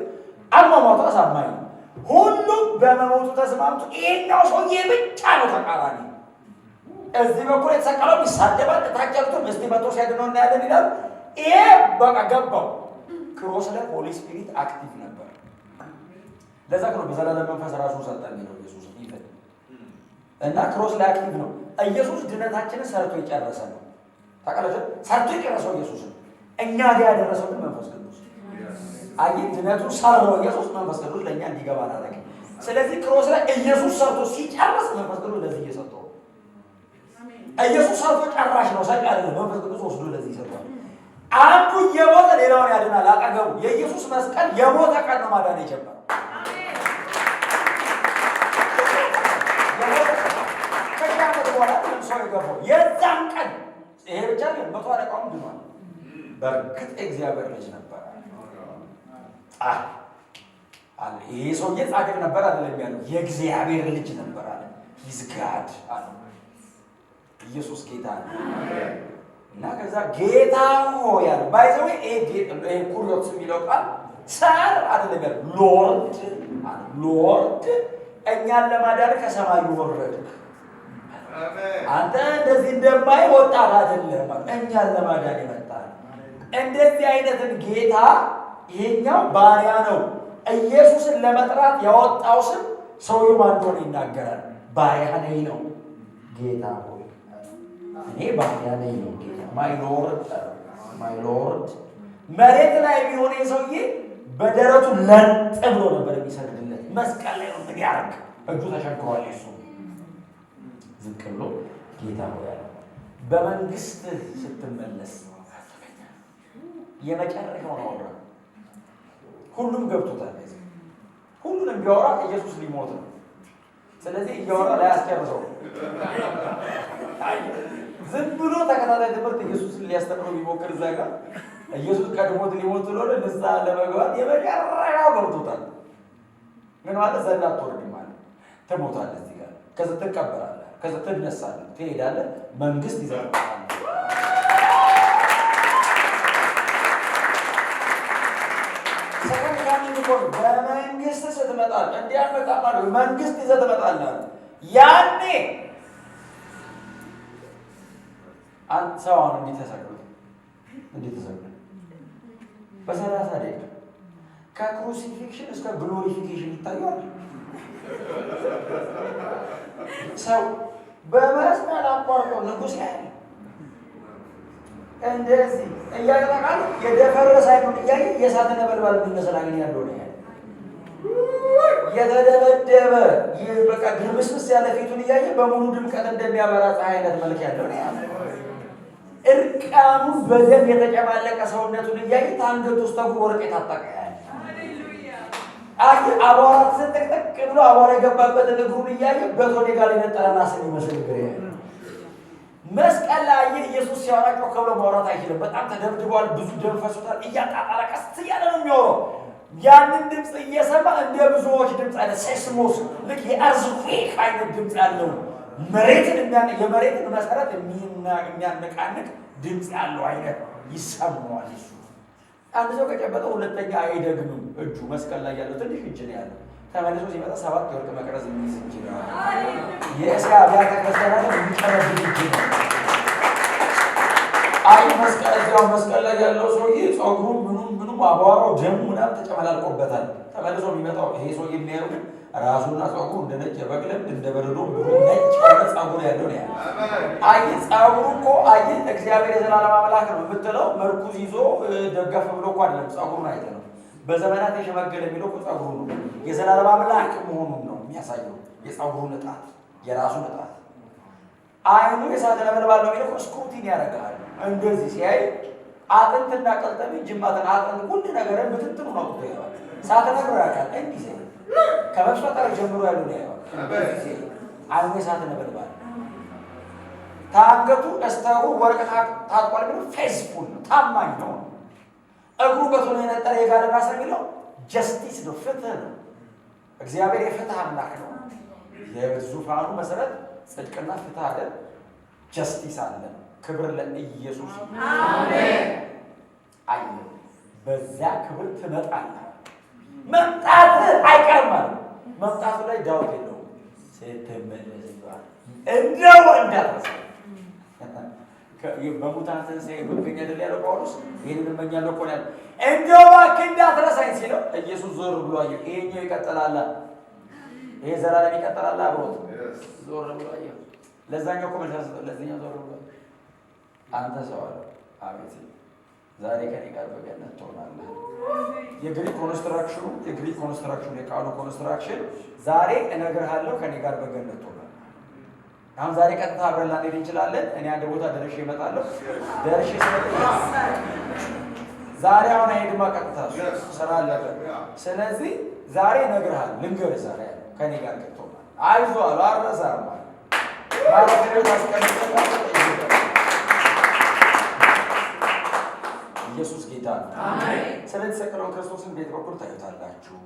አሟሟቱ አሳማኝ ነው። ሁሉም በመሞቱ ተስማምቶ ይሄኛው ሰውዬ ብቻ ነው ተቃራኒ። እዚህ በኩል የተሰቀለው ይሳደባል። ታጨርቱም እስቲ መቶ ሲያድነው እናያለን ይላል። ይሄ በቃ ገባው። ክሮስ ላይ ሆሊ ስፒሪት አክቲቭ ነበር። ለዛ ነው በዘላለም መንፈስ ራሱ ሰጠን ነው ኢየሱስ ይፈል እና ክሮስ ላይ አክቲቭ ነው። ኢየሱስ ድነታችንን ሰርቶ የጨረሰ ነው። ታውቃላችሁ፣ ሰርቶ የጨረሰው ኢየሱስ ነው። እኛ ጋር ያደረሰው መንፈስ ቅዱስ አይ ድነቱ ሳረው ኢየሱስ መንፈስ ቅዱስ ለኛ እንዲገባ አደረገ። ስለዚህ ክሮስ ላይ ኢየሱስ ሰርቶ ሲጨርስ መንፈስ ቅዱስ ለዚህ እየሰጠው ኢየሱስ ሰርቶ ጨራሽ ነው። ሰጭ አይደለም። መንፈስ ቅዱስ ወስዶ ለዚህ ይሰጣል። አንዱ የሞተ ሌላውን ያድናል። አጠገቡ የኢየሱስ መስቀል የሞተ ቀን ነው ማዳን የጀመረው። አሜን። ከሻመት በኋላ ሰው የገባው የዛን ቀን ይሄ ብቻ ነው። መቶ አለቃውም ድኗል። በእርግጥ እግዚአብሔር ልጅ ነበር። ይሄ ሰውዬ ጻድቅ ነበር አይደለም ያለው፣ የእግዚአብሔር ልጅ ነበር አለ። ይዝጋድ አለ። ኢየሱስ ጌታ ነው። እና ከዛ ጌታ ሆይ ያለ ባይዘው ይሄ ኩሪዮስ የሚለው ቃል ሰር አይደለም ያለው ሎርድ ሎርድ እኛን ለማዳን ከሰማይ ወረድክ። አንተ እንደዚህ እንደማይ ወጣት አይደለም እኛን ለማዳን ይመጣል። እንደዚህ አይነትን ጌታ ይሄኛው ባሪያ ነው። ኢየሱስን ለመጥራት ያወጣው ስም ሰውየው ማን እንደሆነ ይናገራል። ባሪያ ነኝ ነው። ጌታ ሆይ እኔ ባሪያ ነኝ ነው ጌታ ማይ ሎርድ መሬት ላይ ቢሆን የሰውዬ በደረቱ ለጥ ብሎ ነበር የሚሰግድለት። መስቀል ላይ ነው ያርክ እጁ ተሸክሯል። እሱ ዝቅ ብሎ ጌታ ሆይ ያለ በመንግስት ስትመለስ የመጨረሻው ነው። ሁሉም ገብቶታል። ሁሉንም ቢያወራ ኢየሱስ ሊሞት ነው። ስለዚህ እያወራ ላይ አስጨርሰው ዝም ብሎ ተከታታይ ትምህርት ኢየሱስን ሊያስተምረው ቢሞክር እዛ ጋር ኢየሱስ ቀድሞት ሊሞት ስለሆነ ንስሐ ለመግባት የመጨረሻው ገብቶታል። ምን ማለት ዘላ አትወርድም ማለት ትሞታለህ፣ እዚህ ጋር ከዛ ትቀበላለህ፣ ከዛ ትነሳለህ፣ ትሄዳለህ፣ መንግስት ይዘርፋል። በመንግስት ስትመጣለህ እንዲያመጣ ማለት መንግስት ይዘህ ትመጣለህ። ያኔ አንተ ሰው አሁን እንዲህ ተሰቅሎ በ30 ደቂቃ ከክሩሲፊክሽን እስከ ግሎሪፊኬሽን ይታያል። ሰው በመስቀል አቋርጦ ንጉሥ ያለ እንደዚህ እያጠቃል የደፈረሰ አይኑን እያየ የእሳት ነበልባል የሚመስል አይን ያለው ነው ያለ የተደበደበ በቃ ግርምስምስ ያለ ፊቱን እያየ በሙሉ ድምቀት እንደሚያበራ ፀሐይ አይነት መልክ ያለው ነው ያለ እርቃኑን በደም የተጨማለቀ ሰውነቱን እያየ ታንገቱ ውስጥ ወርቅ የታጠቀ ያለ አቧራ ተሰጠቅጠቅ ብሎ አቧራ የገባበትን እግሩን እያየ በቶኔ ጋር የነጠረ ናስን ይመስል እግር ያለ መስቀል ላይ ኢየሱስ ሲያወራቸው ከብሎ ማውራት አይችልም። በጣም ተደብድቧል። ብዙ ደም ፈሶታል። እያጣጣረ ቀስ እያለ ነው የሚያወራው። ያንን ድምፅ እየሰማ እንደ ብዙዎች ድምፅ አይነት ሴስሞስ ልክ የአርዝኩዌክ አይነት ድምፅ ያለው የመሬትን መሰረት የሚያነቃንቅ ድምፅ ያለው አይነት ይሰማዋል። እሱ አንድ ሰው ከጨበጠ ሁለተኛ አይደግምም። እጁ መስቀል ላይ ያለው ትንሽ እጅ ነው ያለው። ተመልሶ ሲመጣ 7 የወርቅ መቅረዝ የሚይዝ እጅ ነው። የእስያ አብያተ ክርስቲያናት የሚቀረብ እጅ ነው። አይ መስቀል ላይ ያለው ሰውዬ ጸጉሩ ምኑም አቧራው ደሙ ምናምን ተጨመላልቆበታል። ተመልሶ የሚመጣው ይሄ ሰውዬ የሚያየው ግን ራሱና ጸጉሩ እንደ ነጭ የበግ ለምድ እንደ በረዶ ነጭ ጸጉር ያለው ነው ያለው። አይ ጸጉሩ እኮ እግዚአብሔር የዘላለም አምላክ ነው የምትለው መርኩዝ ይዞ ደገፍ ብሎ እኮ አይደለም። ጸጉሩን አይተህ ነው በዘመናት የሸመገለ የሚለው እኮ ጸጉሩ ነው። የዘላለም አምላክ መሆኑን ነው የሚያሳየው። የጸጉሩ ንጣት፣ የራሱ ንጣት፣ አይኑ የእሳት ነበልባል ነው የሚለው ስክሩቲን ያደርጋል። እንደዚህ ሲያይ አጥንትና ቀልጠሚ ጅማትን አጥንት ሁሉ ነገርን ብትንትኑ ነው እኮ ይላል። እሳት ነብሮ ያውቃል። እንዲህ ሲል ከመፍጠር ጀምሮ ያሉ ነው ያው አይኑ የእሳት ነበልባል ታንገቱ እስታው ወርቅ ታጥቋል። ግን ፌስፉል ነው፣ ታማኝ ነው። እግሩ በቶሎ የነጠረ የጋለ ራስ የሚለው ጀስቲስ ነው፣ ፍትህ ነው። እግዚአብሔር የፍትህ አምላክ ነው። የዙፋኑ መሰረት ጽድቅና ፍትህ አለ፣ ጀስቲስ አለ። ክብር ለኢየሱስ አሜን። አይ በዛ ክብር ትመጣለህ። መምጣት አይቀርም። መምጣቱ ላይ ዳውት የለውም። ስትመለስ ይባል እንደው እንዳትረሳ በሙታን ትንሣኤ በገኛ አይደል ያለው ጳውሎስ። ይሄንን እመኛለሁ እኮ ያለው እንደው እባክህ እንዳትረሳኝ ሲለው ኢየሱስ ዞር ብሎ አየው። ይሄኛው ይቀጥላል፣ ይሄ ዘላለም ይቀጥላል አብሮት ዞር ብሎ አየው። ለዛኛው እኮ መልስ ለዛኛው ዞር ብሎ አንተ ሰው አለ አቤት ዛሬ ከኔ ጋር በገነት ትሆናለህ። የግሪክ ኮንስትራክሽኑ የቃሉ ኮንስትራክሽን ዛሬ እነግርሃለሁ ከኔ ጋር በገነት ትሆናለህ። አሁን ዛሬ ቀጥታ አብረን ላንሄድ እንችላለን። እኔ አንድ ቦታ ደርሼ እመጣለሁ። ዛሬ አሁን አይሄድማ ቀጥታ ስራ አለበት። ስለዚህ ዛሬ እነግርሃለሁ፣ ልንገርህ ዛሬ ከኔ ጋር ትሆናለህ። አይዞህ አሉ አልረሳህም ማለት ኢየሱስ ጌታ ነው። ስለተሰቀለው ክርስቶስን ቤት በኩል ታዩታላችሁ።